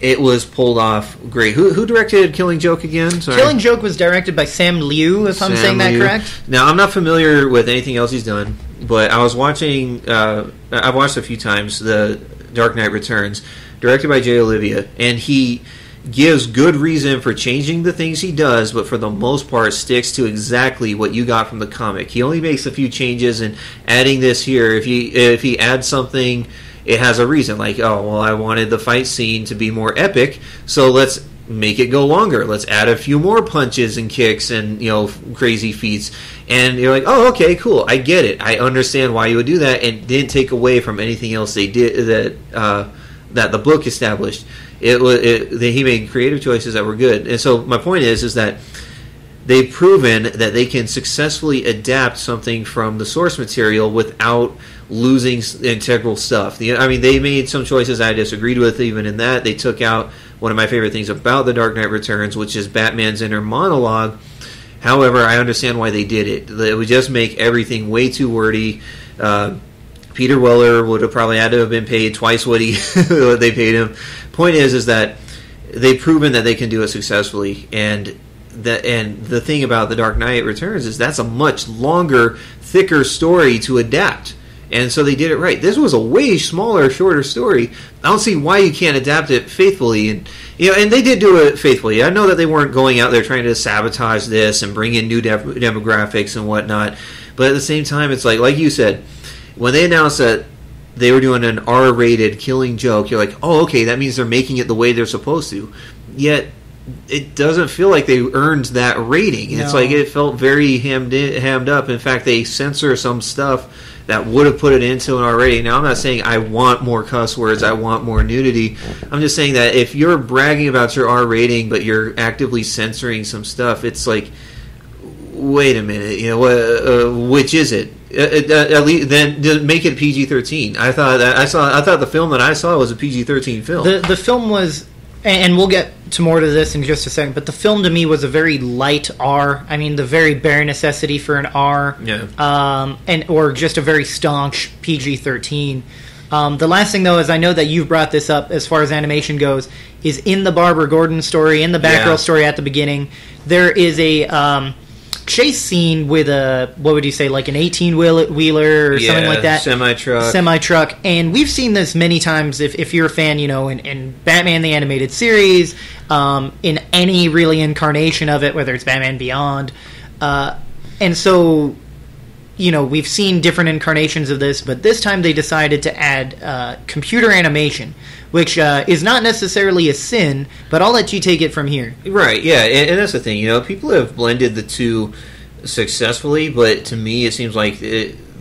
It was pulled off great. Who directed Killing Joke again? Sorry. Killing Joke was directed by Sam Liu, if I'm saying that correct. Now, I'm not familiar with anything else he's done, but I was watching. I've watched a few times The Dark Knight Returns, directed by Jay Olivia, and he gives good reason for changing the things he does, but for the most part sticks to exactly what you got from the comic. He only makes a few changes and adding this here. If he adds something, it has a reason. Like, I wanted the fight scene to be more epic, so let's make it go longer. Let's add a few more punches and kicks and crazy feats. And you're like, oh, okay, cool. I get it. I understand why you would do that, and didn't take away from anything else they did that the book established. He made creative choices that were good. And so my point is that they've proven that they can successfully adapt something from the source material without losing integral stuff. They made some choices I disagreed with. Even in that, they took out one of my favorite things about The Dark Knight Returns, which is Batman's inner monologue. However, I understand why they did it. It would just make everything way too wordy. Peter Weller would have probably had to have been paid twice what they paid him. Point is that they've proven that they can do it successfully, and the thing about The Dark Knight Returns is that's a much longer, thicker story to adapt, and so they did it right. This was a way smaller, shorter story. I don't see why you can't adapt it faithfully, and they did do it faithfully. I know that they weren't going out there trying to sabotage this and bring in new demographics and whatnot, but at the same time, it's like you said, when they announced that they were doing an R-rated Killing Joke, you're like, oh, okay, that means they're making it the way they're supposed to. Yet, it doesn't feel like they earned that rating. No. It's like it felt very hammed up. In fact, they censor some stuff that would have put it into an R rating. Now, I'm not saying I want more cuss words, I want more nudity. I'm just saying that if you're bragging about your R rating, but you're actively censoring some stuff, it's like, wait a minute, which is it? At least then make it PG-13. I thought the film that I saw was a PG-13 film. The film was, and we'll get to more to this in just a second, but the film to me was a very light R. I mean, the very bare necessity for an R. Yeah. Or just a very staunch PG-13. The last thing, though, is I know that you've brought this up as far as animation goes, is in the Barbara Gordon story, in the Batgirl story at the beginning, there is a chase scene with what would you say, like an 18-wheeler or something like that? Semi-truck. And we've seen this many times, if you're a fan, in Batman the Animated Series, in any really incarnation of it, whether it's Batman Beyond. And so we've seen different incarnations of this, but this time they decided to add computer animation, which is not necessarily a sin, but I'll let you take it from here. Right, yeah, and that's the thing. People have blended the two successfully, but to me it seems like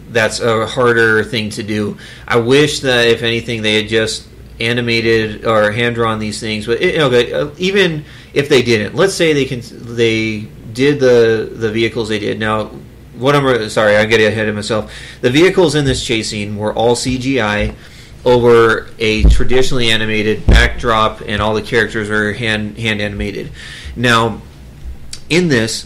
that's a harder thing to do. I wish that, if anything, they had just animated or hand-drawn these things, but even if they didn't, let's say they did the vehicles they did. Now, I'm getting ahead of myself. The vehicles in this chase scene were all CGI over a traditionally animated backdrop, and all the characters are hand animated. Now, in this,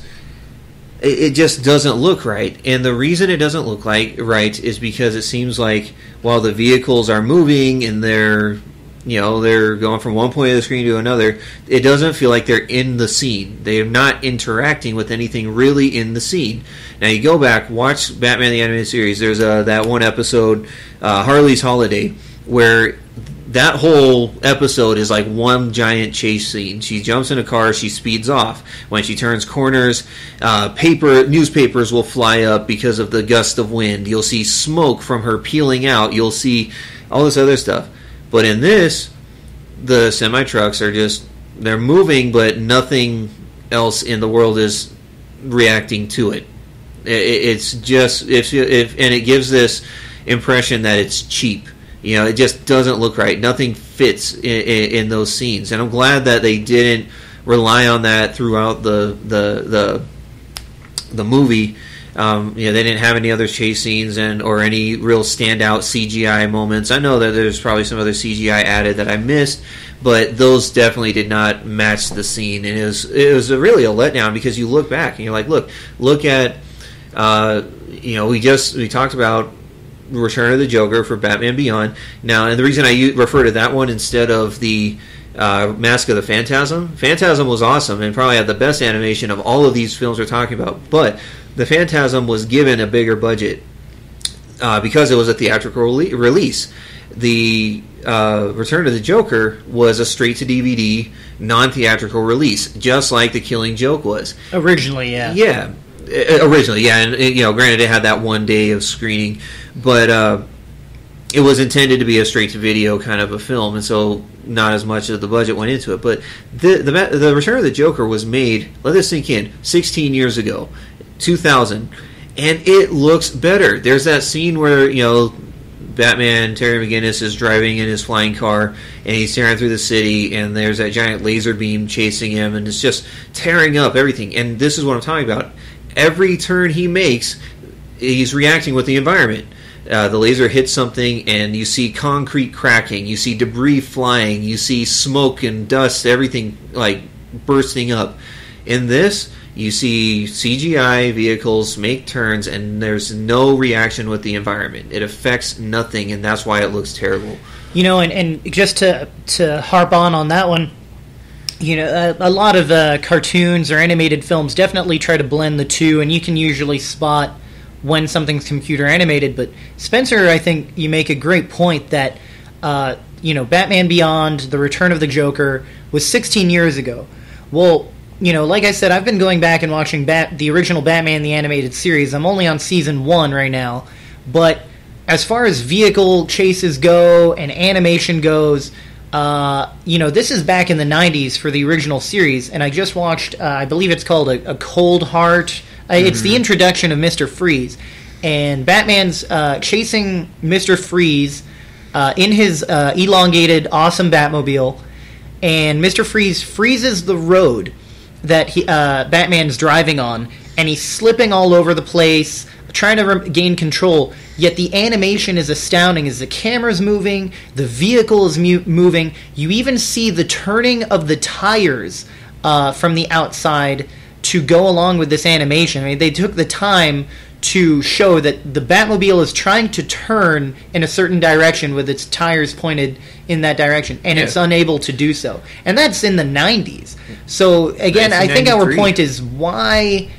it just doesn't look right, and the reason it doesn't look right is because it seems like while the vehicles are moving and they're going from one point of the screen to another, it doesn't feel like they're in the scene. They are not interacting with anything really in the scene. Now, you go back, watch Batman the Animated Series. There's that one episode, Harley's Holiday, where that whole episode is like one giant chase scene. She jumps in a car, she speeds off. When she turns corners, newspapers will fly up because of the gust of wind. You'll see smoke from her peeling out. You'll see all this other stuff. But in this, the semi-trucks are they're moving, but nothing else in the world is reacting to it. It's just, and it gives this impression that it's cheap. It just doesn't look right. Nothing fits in those scenes. And I'm glad that they didn't rely on that throughout the movie. They didn't have any other chase scenes or any real standout CGI moments. I know that there's probably some other CGI added that I missed, but those definitely did not match the scene. And it was really a letdown, because you look back and you're like, look at we talked about Return of the Joker for Batman Beyond. Now, and the reason I refer to that one instead of the Mask of the Phantasm was awesome and probably had the best animation of all of these films we're talking about, but the Phantasm was given a bigger budget because it was a theatrical release. The Return of the Joker was a straight-to-DVD, non-theatrical release, just like The Killing Joke was. Originally, yeah. Yeah. Originally, yeah. And, granted, it had that one day of screening, but it was intended to be a straight-to-video kind of a film, and so not as much of the budget went into it. But the Return of the Joker was made, let this sink in, 16 years ago, 2000, and it looks better. There's that scene where, Batman, Terry McGinnis, is driving in his flying car, and he's tearing through the city, and there's that giant laser beam chasing him, and it's just tearing up everything. And this is what I'm talking about. Every turn he makes, he's reacting with the environment. The laser hits something, and you see concrete cracking, you see debris flying, you see smoke and dust, everything like bursting up. In this, you see CGI vehicles make turns, and there's no reaction with the environment. It affects nothing, and that's why it looks terrible. And just to harp on that one, a lot of cartoons or animated films definitely try to blend the two, and you can usually spot when something's computer animated. But Spencer, I think you make a great point that Batman Beyond, The Return of the Joker, was 16 years ago. Well, like I said, I've been going back and watching the original Batman the Animated Series. I'm only on season 1 right now, but as far as vehicle chases go and animation goes, this is back in the 90s for the original series, and I just watched, I believe it's called a Cold Heart. It's the introduction of Mr. Freeze, and Batman's chasing Mr. Freeze in his elongated, awesome Batmobile, and Mr. Freeze freezes the road that Batman's driving on, and he's slipping all over the place, trying to gain control, yet the animation is astounding as the camera's moving, the vehicle is moving, you even see the turning of the tires from the outside to go along with this animation. I mean, they took the time to show that the Batmobile is trying to turn in a certain direction with its tires pointed in that direction, and it's unable to do so. And that's in the 90s. So, again, I think our point is, why,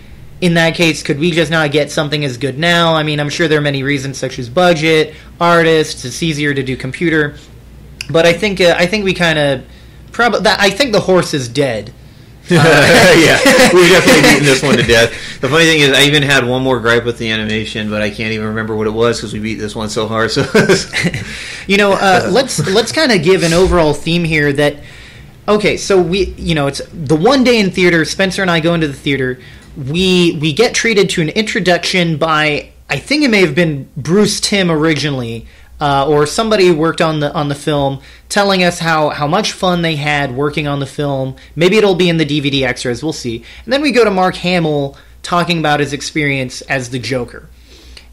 in that case, could we just not get something as good now? I mean, I'm sure there are many reasons, such as budget, artists, it's easier to do computer. But I think we kind of... I think the horse is dead. Yeah, we've definitely beaten this one to death. The funny thing is, I even had one more gripe with the animation, but I can't even remember what it was because we beat this one so hard. So, let's kind of give an overall theme here. That okay, so it's the one day in theater. Spencer and I go into the theater. We get treated to an introduction by, I think it may have been Bruce Timm originally. Or somebody who worked on the film, telling us how much fun they had working on the film. Maybe it'll be in the DVD extras. We'll see. And then we go to Mark Hamill talking about his experience as the Joker.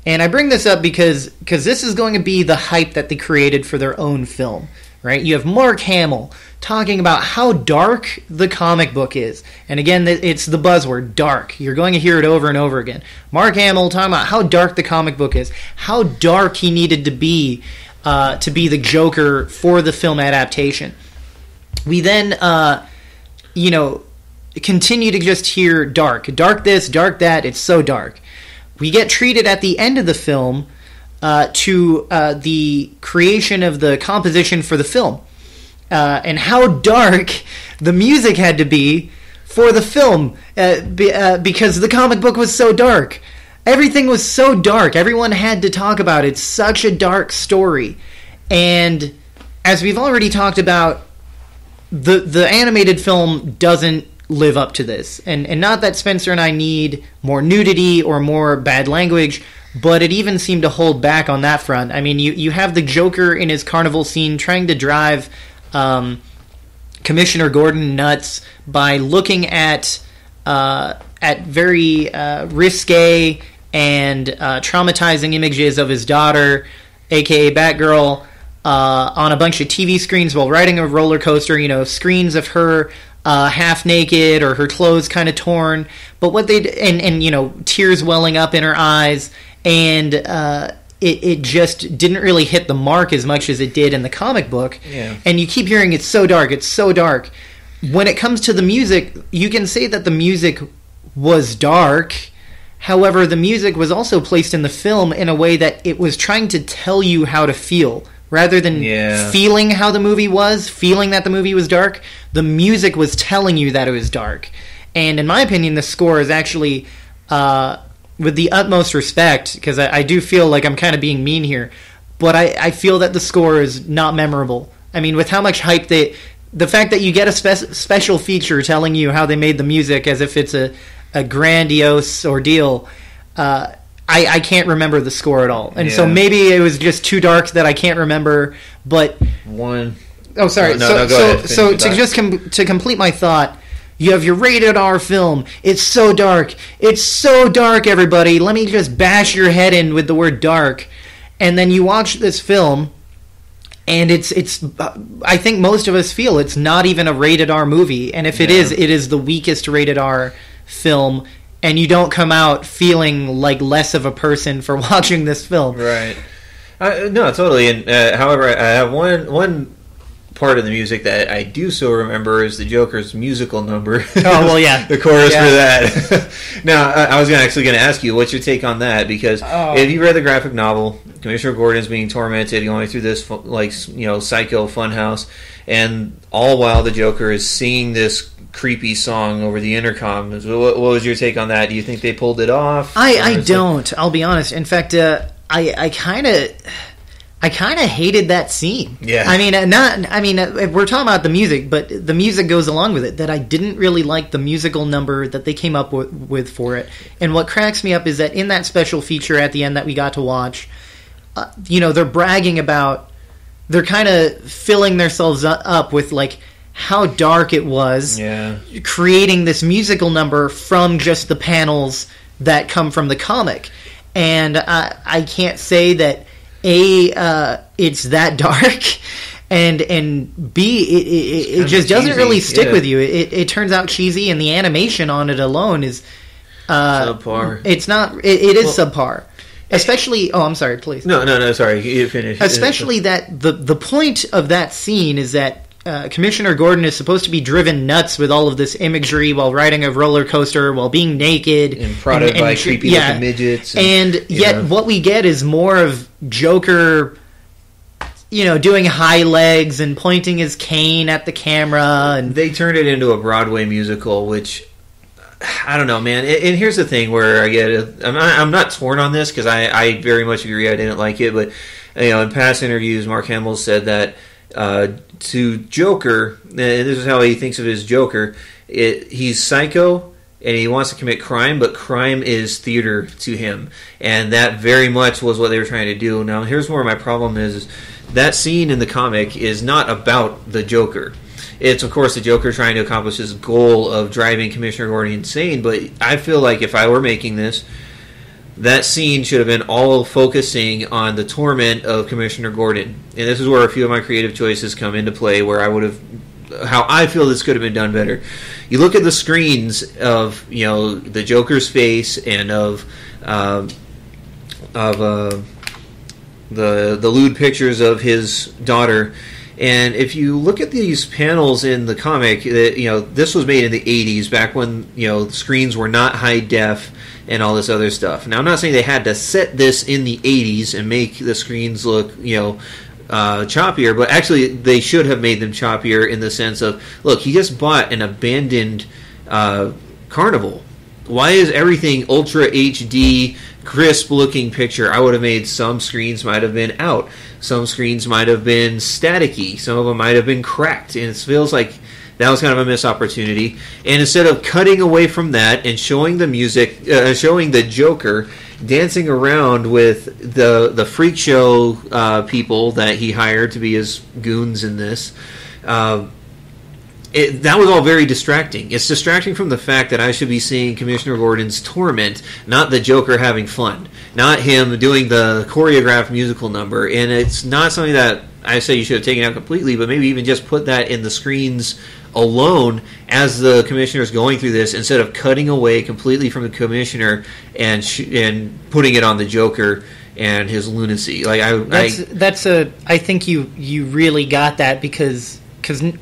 And I bring this up because this is going to be the hype that they created for their own film. Right? You have Mark Hamill talking about how dark the comic book is. And again, it's the buzzword, dark. You're going to hear it over and over again. Mark Hamill talking about how dark the comic book is, how dark he needed to be the Joker for the film adaptation. We then, continue to just hear dark this, dark that, it's so dark. We get treated at the end of the film to the creation of the composition for the film. And how dark the music had to be for the film because the comic book was so dark. Everything was so dark. Everyone had to talk about it. It's such a dark story. And as we've already talked about, the animated film doesn't live up to this. And not that Spencer and I need more nudity or more bad language, but it even seemed to hold back on that front. I mean, you have the Joker in his carnival scene trying to drive Commissioner Gordon nuts by looking at very risque and traumatizing images of his daughter, aka Batgirl, on a bunch of TV screens while riding a roller coaster. Screens of her half naked or her clothes kind of torn, but what they and tears welling up in her eyes, and it just didn't really hit the mark as much as it did in the comic book. Yeah. And you keep hearing it's so dark, it's so dark. When it comes to the music, you can say that the music was dark. However, the music was also placed in the film in a way that it was trying to tell you how to feel. Rather than feeling how the movie was, feeling that the movie was dark, the music was telling you that it was dark. And in my opinion, the score is actually... with the utmost respect, because I do feel like I'm kind of being mean here, but I feel that the score is not memorable. I mean, with how much hype the fact that you get a special feature telling you how they made the music as if it's a grandiose ordeal, I can't remember the score at all. And so maybe it was just too dark that I can't remember, but... Oh, sorry. Go ahead. So to complete my thought... You have your rated R film. It's so dark. It's so dark, everybody. Let me just bash your head in with the word dark. And then you watch this film, and it's I think most of us feel it's not even a rated R movie. And if it is the weakest rated R film, and you don't come out feeling like less of a person for watching this film. Right. No, totally. And however, I have one part of the music that I do so remember is the Joker's musical number. Oh, well, yeah. The chorus for that. Now, I was actually going to ask you, what's your take on that? Because if you read the graphic novel, Commissioner Gordon's being tormented going through this, psycho funhouse, and all while the Joker is singing this creepy song over the intercom. What was your take on that? Do you think they pulled it off? I don't. I'll be honest. In fact, I kind of hated that scene. Yeah. We're talking about the music, but the music goes along with it. That I didn't really like the musical number that they came up with for it. And what cracks me up is that in that special feature at the end that we got to watch, they're bragging about, they're kind of filling themselves up with like how dark it was, creating this musical number from just the panels that come from the comic. And I can't say that it's that dark, and B, it just doesn't really stick with you. It turns out cheesy, and the animation on it alone is subpar. It's not. It is subpar. Especially, I'm sorry, please. No, sorry, you finish. Especially that the point of that scene is that Commissioner Gordon is supposed to be driven nuts with all of this imagery while riding a roller coaster, while being naked. And prodded by creepy-looking midgets. And yet what we get is more of Joker doing high legs and pointing his cane at the camera. And they turned it into a Broadway musical, which I don't know, man. And here's the thing where I get it. I'm not torn on this because I very much agree I didn't like it, but in past interviews, Mark Hamill said that to Joker, and this is how he thinks of his Joker. He's psycho and he wants to commit crime, but crime is theater to him, and that very much was what they were trying to do. Now, here's where my problem is that scene in the comic is not about the Joker. It's, of course, the Joker trying to accomplish his goal of driving Commissioner Gordon insane, but I feel like if I were making this, that scene should have been all focusing on the torment of Commissioner Gordon. And this is where a few of my creative choices come into play, where I would have, how I feel this could have been done better. You look at the screens of, the Joker's face and of the lewd pictures of his daughter. And if you look at these panels in the comic, this was made in the 80s, back when, screens were not high def and all this other stuff. Now, I'm not saying they had to set this in the 80s and make the screens look, choppier, but actually they should have made them choppier in the sense of, look, he just bought an abandoned carnival. Why is everything Ultra HD, crisp-looking picture? I would have made some screens might have been out. Some screens might have been staticky. Some of them might have been cracked. And it feels like that was kind of a missed opportunity. And instead of cutting away from that and showing the music, showing the Joker dancing around with the freak show people that he hired to be his goons in this, that was all very distracting. It's distracting from the fact that I should be seeing Commissioner Gordon's torment, not the Joker having fun, not him doing the choreographed musical number. And it's not something that I say you should have taken out completely, but maybe even just put that in the screens alone as the Commissioner's going through this, instead of cutting away completely from the Commissioner and putting it on the Joker and his lunacy. I think you really got that because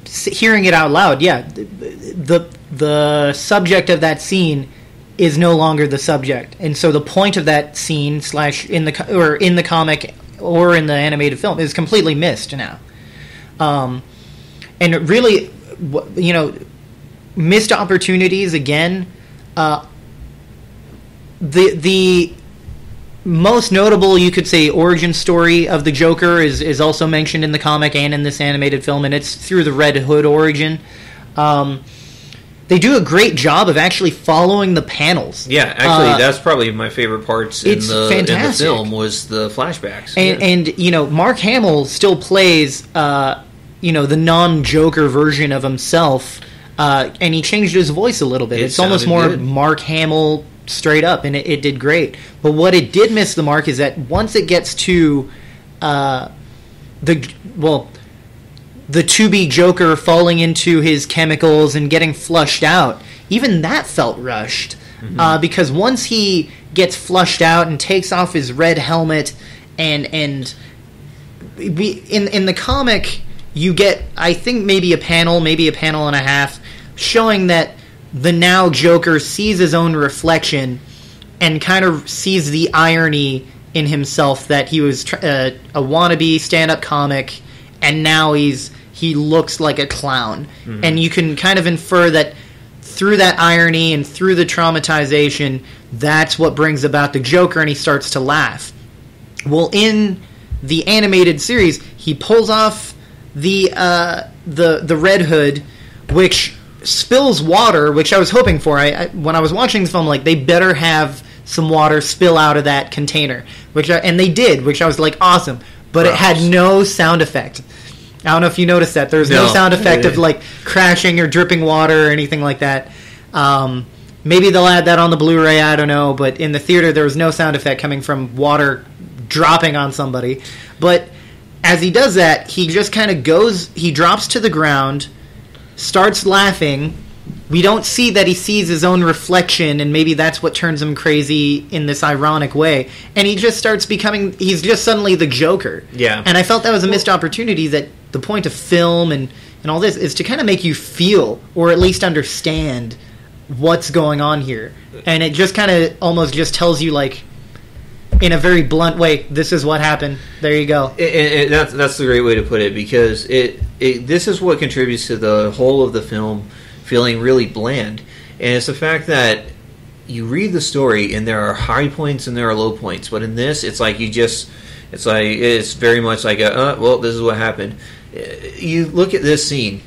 hearing it out loud, the subject of that scene is no longer the subject, and so the point of that scene in the comic or in the animated film is completely missed now. And it really, missed opportunities again. The most notable, you could say, origin story of the Joker is also mentioned in the comic and in this animated film, and it's through the Red Hood origin. They do a great job of actually following the panels. Yeah, actually, that's probably my favorite parts in the film was the flashbacks. And Mark Hamill still plays, the non-Joker version of himself, and he changed his voice a little bit. It's almost more good. Mark Hamill straight up, and it did great. But what it did miss the mark is that once it gets to the to-be Joker falling into his chemicals and getting flushed out, even that felt rushed. Mm-hmm. Because once he gets flushed out and takes off his red helmet, and in the comic, you get, I think, maybe a panel and a half, showing that the now Joker sees his own reflection and kind of sees the irony in himself that he was a wannabe stand-up comic, and now he looks like a clown. Mm-hmm. And you can kind of infer that through that irony and through the traumatization, that's what brings about the Joker, and he starts to laugh. Well, in the animated series, he pulls off the Red Hood, which spills water, which I was hoping for. When I was watching this film, they better have some water spill out of that container, and they did, which I was like, awesome. But it had no sound effect. I don't know if you noticed that. There's no sound effect of crashing or dripping water or anything like that. Maybe they'll add that on the Blu-ray, I don't know. But in the theater, there was no sound effect coming from water dropping on somebody. But as he does that, he just kind of he drops to the ground, starts laughing. We don't see that he sees his own reflection, and maybe that's what turns him crazy in this ironic way. And he just starts he's just suddenly the Joker. Yeah. And I felt that was a missed opportunity, that the point of film and all this is to kind of make you feel, or at least understand, what's going on here. And it just kind of almost just tells you, in a very blunt way, this is what happened. There you go. And that's the great way to put it, because this is what contributes to the whole of the film feeling really bland. And it's the fact that you read the story and there are high points and there are low points. But in this, it's like it's very much like well, this is what happened. You look at this scene.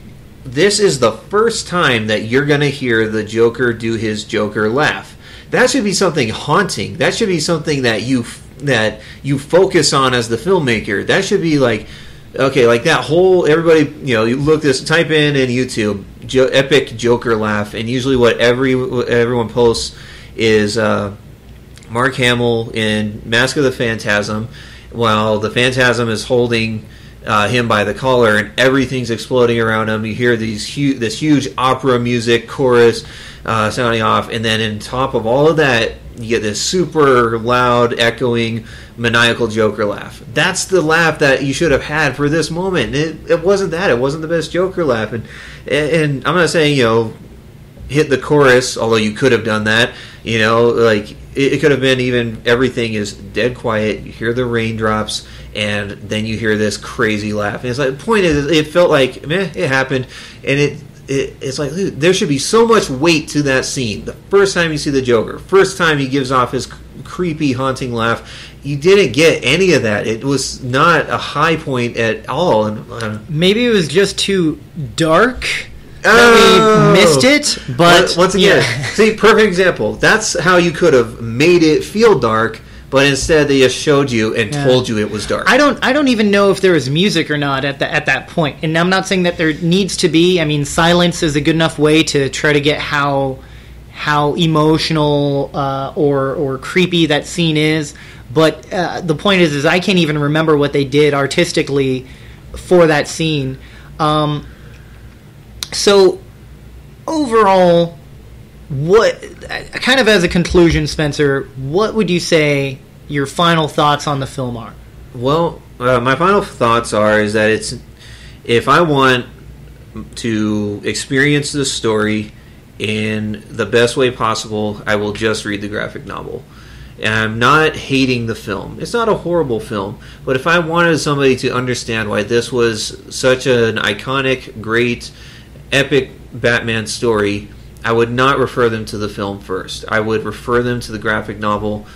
This is the first time that you're going to hear the Joker do his Joker laugh. That should be something haunting. That should be something that you focus on as the filmmaker. That should be like, okay, like that whole, everybody, you look this, type in YouTube, epic Joker laugh, and usually what everyone posts is Mark Hamill in Mask of the Phantasm, while the Phantasm is holding him by the collar and everything's exploding around him. You hear this huge opera music chorus sounding off, and then on top of all of that, you get this super loud, echoing, maniacal Joker laugh. That's the laugh that you should have had for this moment. It wasn't that. It wasn't the best Joker laugh. And I'm not saying, hit the chorus, although you could have done that. Like, it could have been even everything is dead quiet. You hear the raindrops, and then you hear this crazy laugh. And it's like, the point is, it felt like, it happened, and it's like, dude, there should be so much weight to that scene. The first time you see the Joker, first time he gives off his creepy, haunting laugh, you didn't get any of that. It was not a high point at all. And maybe it was just too dark. We missed it, but once again, see, perfect example. That's how you could have made it feel dark, but instead they just showed you and told you it was dark. I don't even know if there was music or not at that point. And I'm not saying that there needs to be. I mean, silence is a good enough way to try to get how emotional or creepy that scene is. But the point is I can't even remember what they did artistically for that scene. So overall, what kind of as a conclusion, Spencer, what would you say your final thoughts on the film are? Well, my final thoughts is that if I want to experience this story in the best way possible, I will just read the graphic novel. And I'm not hating the film. It's not a horrible film. But if I wanted somebody to understand why this was such an iconic, great, epic Batman story, I would not refer them to the film first. I would refer them to the graphic novel.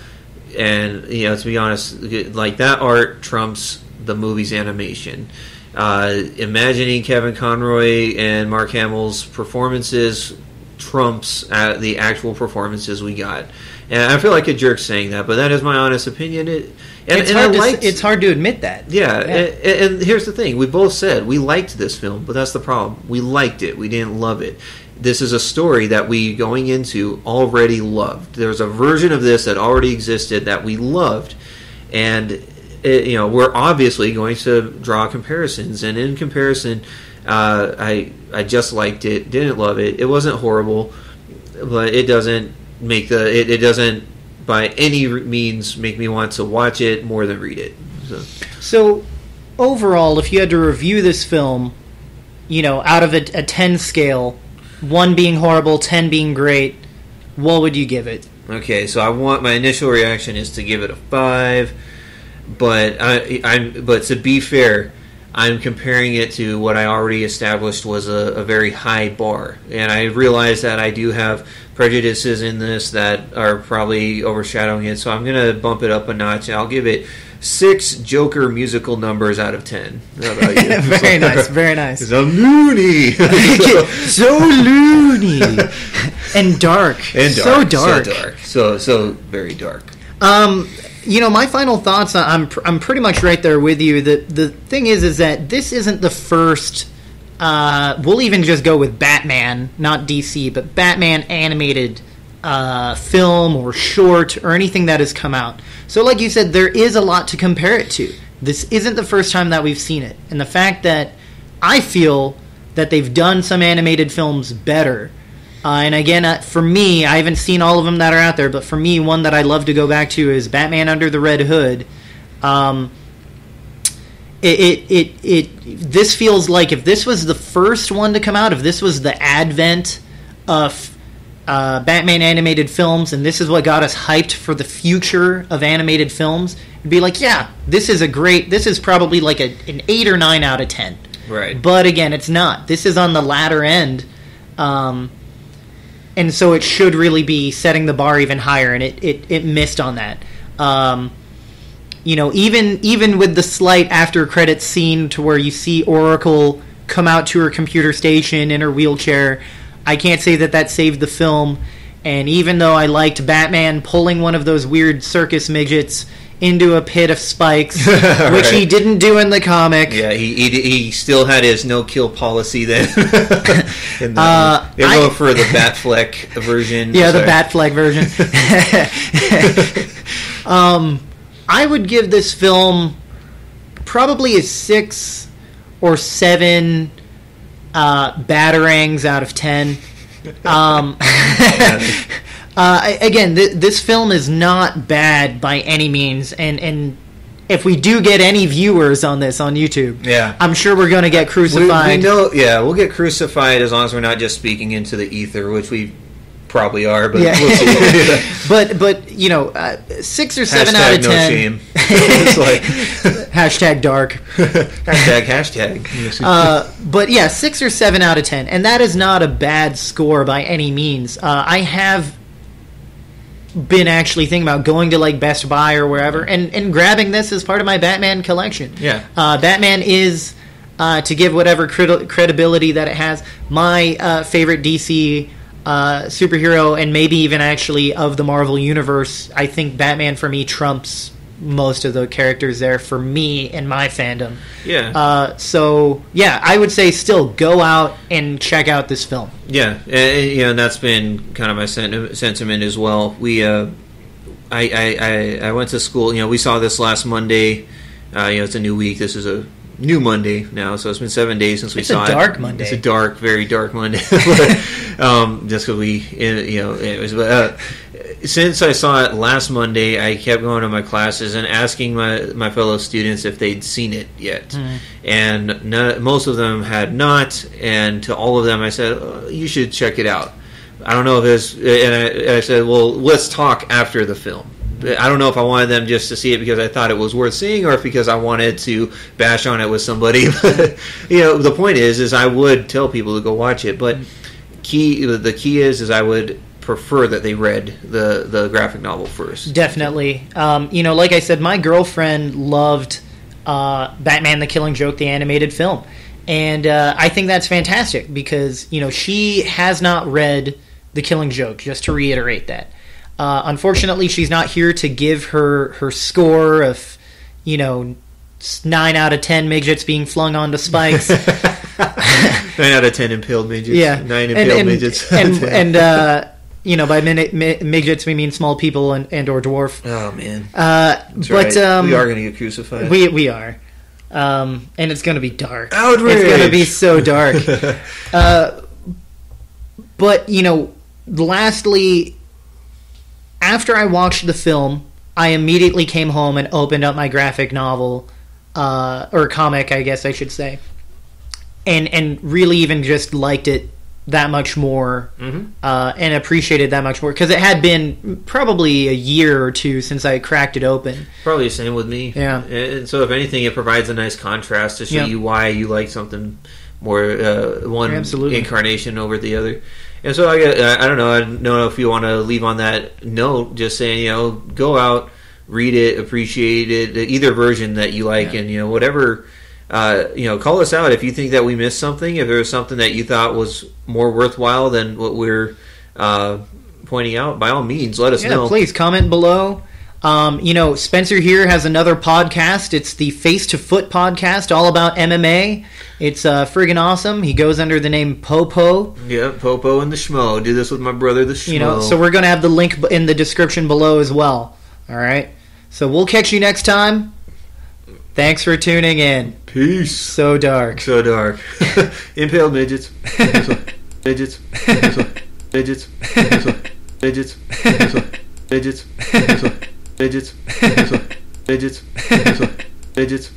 And, to be honest, like, that art trumps the movie's animation. Imagining Kevin Conroy and Mark Hamill's performances trumps the actual performances we got. And I feel like a jerk saying that, but that is my honest opinion. It's hard to admit that. Yeah. And here's the thing. We both said we liked this film, but that's the problem. We liked it. We didn't love it. This is a story that we, going into, already loved. There's a version of this that already existed that we loved. And, we're obviously going to draw comparisons. And in comparison, I just liked it, didn't love it. It wasn't horrible, but it doesn't it doesn't by any means make me want to watch it more than read it. So overall, if you had to review this film, out of a 10 scale, 1 being horrible, 10 being great, what would you give it? Okay, so my initial reaction is to give it a 5, but but to be fair, I'm comparing it to what I already established was a very high bar. And I realize that I do have prejudices in this that are probably overshadowing it, so I'm going to bump it up a notch. I'll give it 6 Joker musical numbers out of 10. How about you? Very nice, very nice. So loony! So loony! And dark. So dark. So very dark. My final thoughts, I'm pretty much right there with you. The thing is that this isn't the first, we'll even just go with Batman, not DC, but Batman animated film or short or anything that has come out. So like you said, there is a lot to compare it to. This isn't the first time that we've seen it. And the fact that I feel that they've done some animated films better. And again, for me, I haven't seen all of them that are out there, but for me, one that I love to go back to is Batman Under the Red Hood. This feels like if this was the first one to come out, if this was the advent of Batman animated films, and this is what got us hyped for the future of animated films, it'd be like, yeah, this is probably like an 8 or 9 out of 10. Right. But again, it's not. This is on the latter end, and so it should really be setting the bar even higher, and it missed on that. Even with the slight after credits scene to where you see Oracle come out to her computer station in her wheelchair, I can't say that saved the film. And even though I liked Batman pulling one of those weird circus midgets into a pit of spikes, right. which he didn't do in the comic. Yeah, he still had his no-kill policy then. They're going for the Batfleck version. Yeah, the Batfleck version. I would give this film probably a 6 or 7 batarangs out of 10. Again, this film is not bad by any means, and if we do get any viewers on this on YouTube, yeah, I'm sure we're going to get crucified. We know, yeah, we'll get crucified as long as we're not just speaking into the ether, which we probably are, but yeah. We'll see. but 6 or 7 out of 10. No shame. It's like hashtag dark. hashtag. But yeah, 6 or 7 out of 10, and that is not a bad score by any means. I have been actually thinking about going to like Best Buy or wherever and grabbing this as part of my Batman collection. Yeah, Batman is to give whatever credibility that it has, my favorite DC superhero, and maybe even actually of the Marvel Universe. I think Batman for me trumps most of the characters there for me and my fandom. Yeah. So yeah, I would say still go out and check out this film. Yeah, and that's been kind of my sentiment as well. We, I went to school. We saw this last Monday. It's a new week. This is a new Monday now, so it's been 7 days since we saw it. It's a dark Monday. It's a dark, very dark Monday. Just because it was. Since I saw it last Monday, I kept going to my classes and asking my fellow students if they'd seen it yet. Mm. And most of them had not, and to all of them I said, oh, you should check it out. I don't know if it's... And I said, well, let's talk after the film. I don't know if I wanted them just to see it because I thought it was worth seeing or if because I wanted to bash on it with somebody. But, the point is I would tell people to go watch it, but the key is I would prefer that they read the graphic novel first. Definitely. Like I said, my girlfriend loved Batman the Killing Joke, the animated film. And I think that's fantastic because, she has not read The Killing Joke, just to reiterate that. Unfortunately, she's not here to give her score of, 9 out of 10 midgets being flung onto spikes. 9 out of 10 impaled midgets. Yeah. 9 impaled midgets. By midgets we mean small people and or dwarf. Oh, man. But right. We are going to get crucified. We are. And it's going to be dark. Outrage! It's going to be so dark. But, lastly... After I watched the film, I immediately came home and opened up my graphic novel, or comic, I guess I should say, and really even just liked it that much more, and appreciated that much more, because it had been probably a year or two since I cracked it open. Probably the same with me. Yeah. And so if anything, it provides a nice contrast to show you why you like something more, one Absolutely. incarnation over the other. And so I don't know. I don't know if you want to leave on that note, just saying, go out, read it, appreciate it, either version that you like, and whatever. Call us out if you think that we missed something. If there was something that you thought was more worthwhile than what we're pointing out, by all means, let us know. Please comment below. Spencer here has another podcast. It's the Face to Foot podcast, all about MMA. It's friggin' awesome. He goes under the name Popo. Yeah, Popo and the Schmo. Do this with my brother, the Schmo. So we're going to have the link in the description below as well. All right? So we'll catch you next time. Thanks for tuning in. Peace. So dark. So dark. Impaled midgets. Midgets. Midgets. Midgets. Midgets. Midgets. Midgets. Midgets.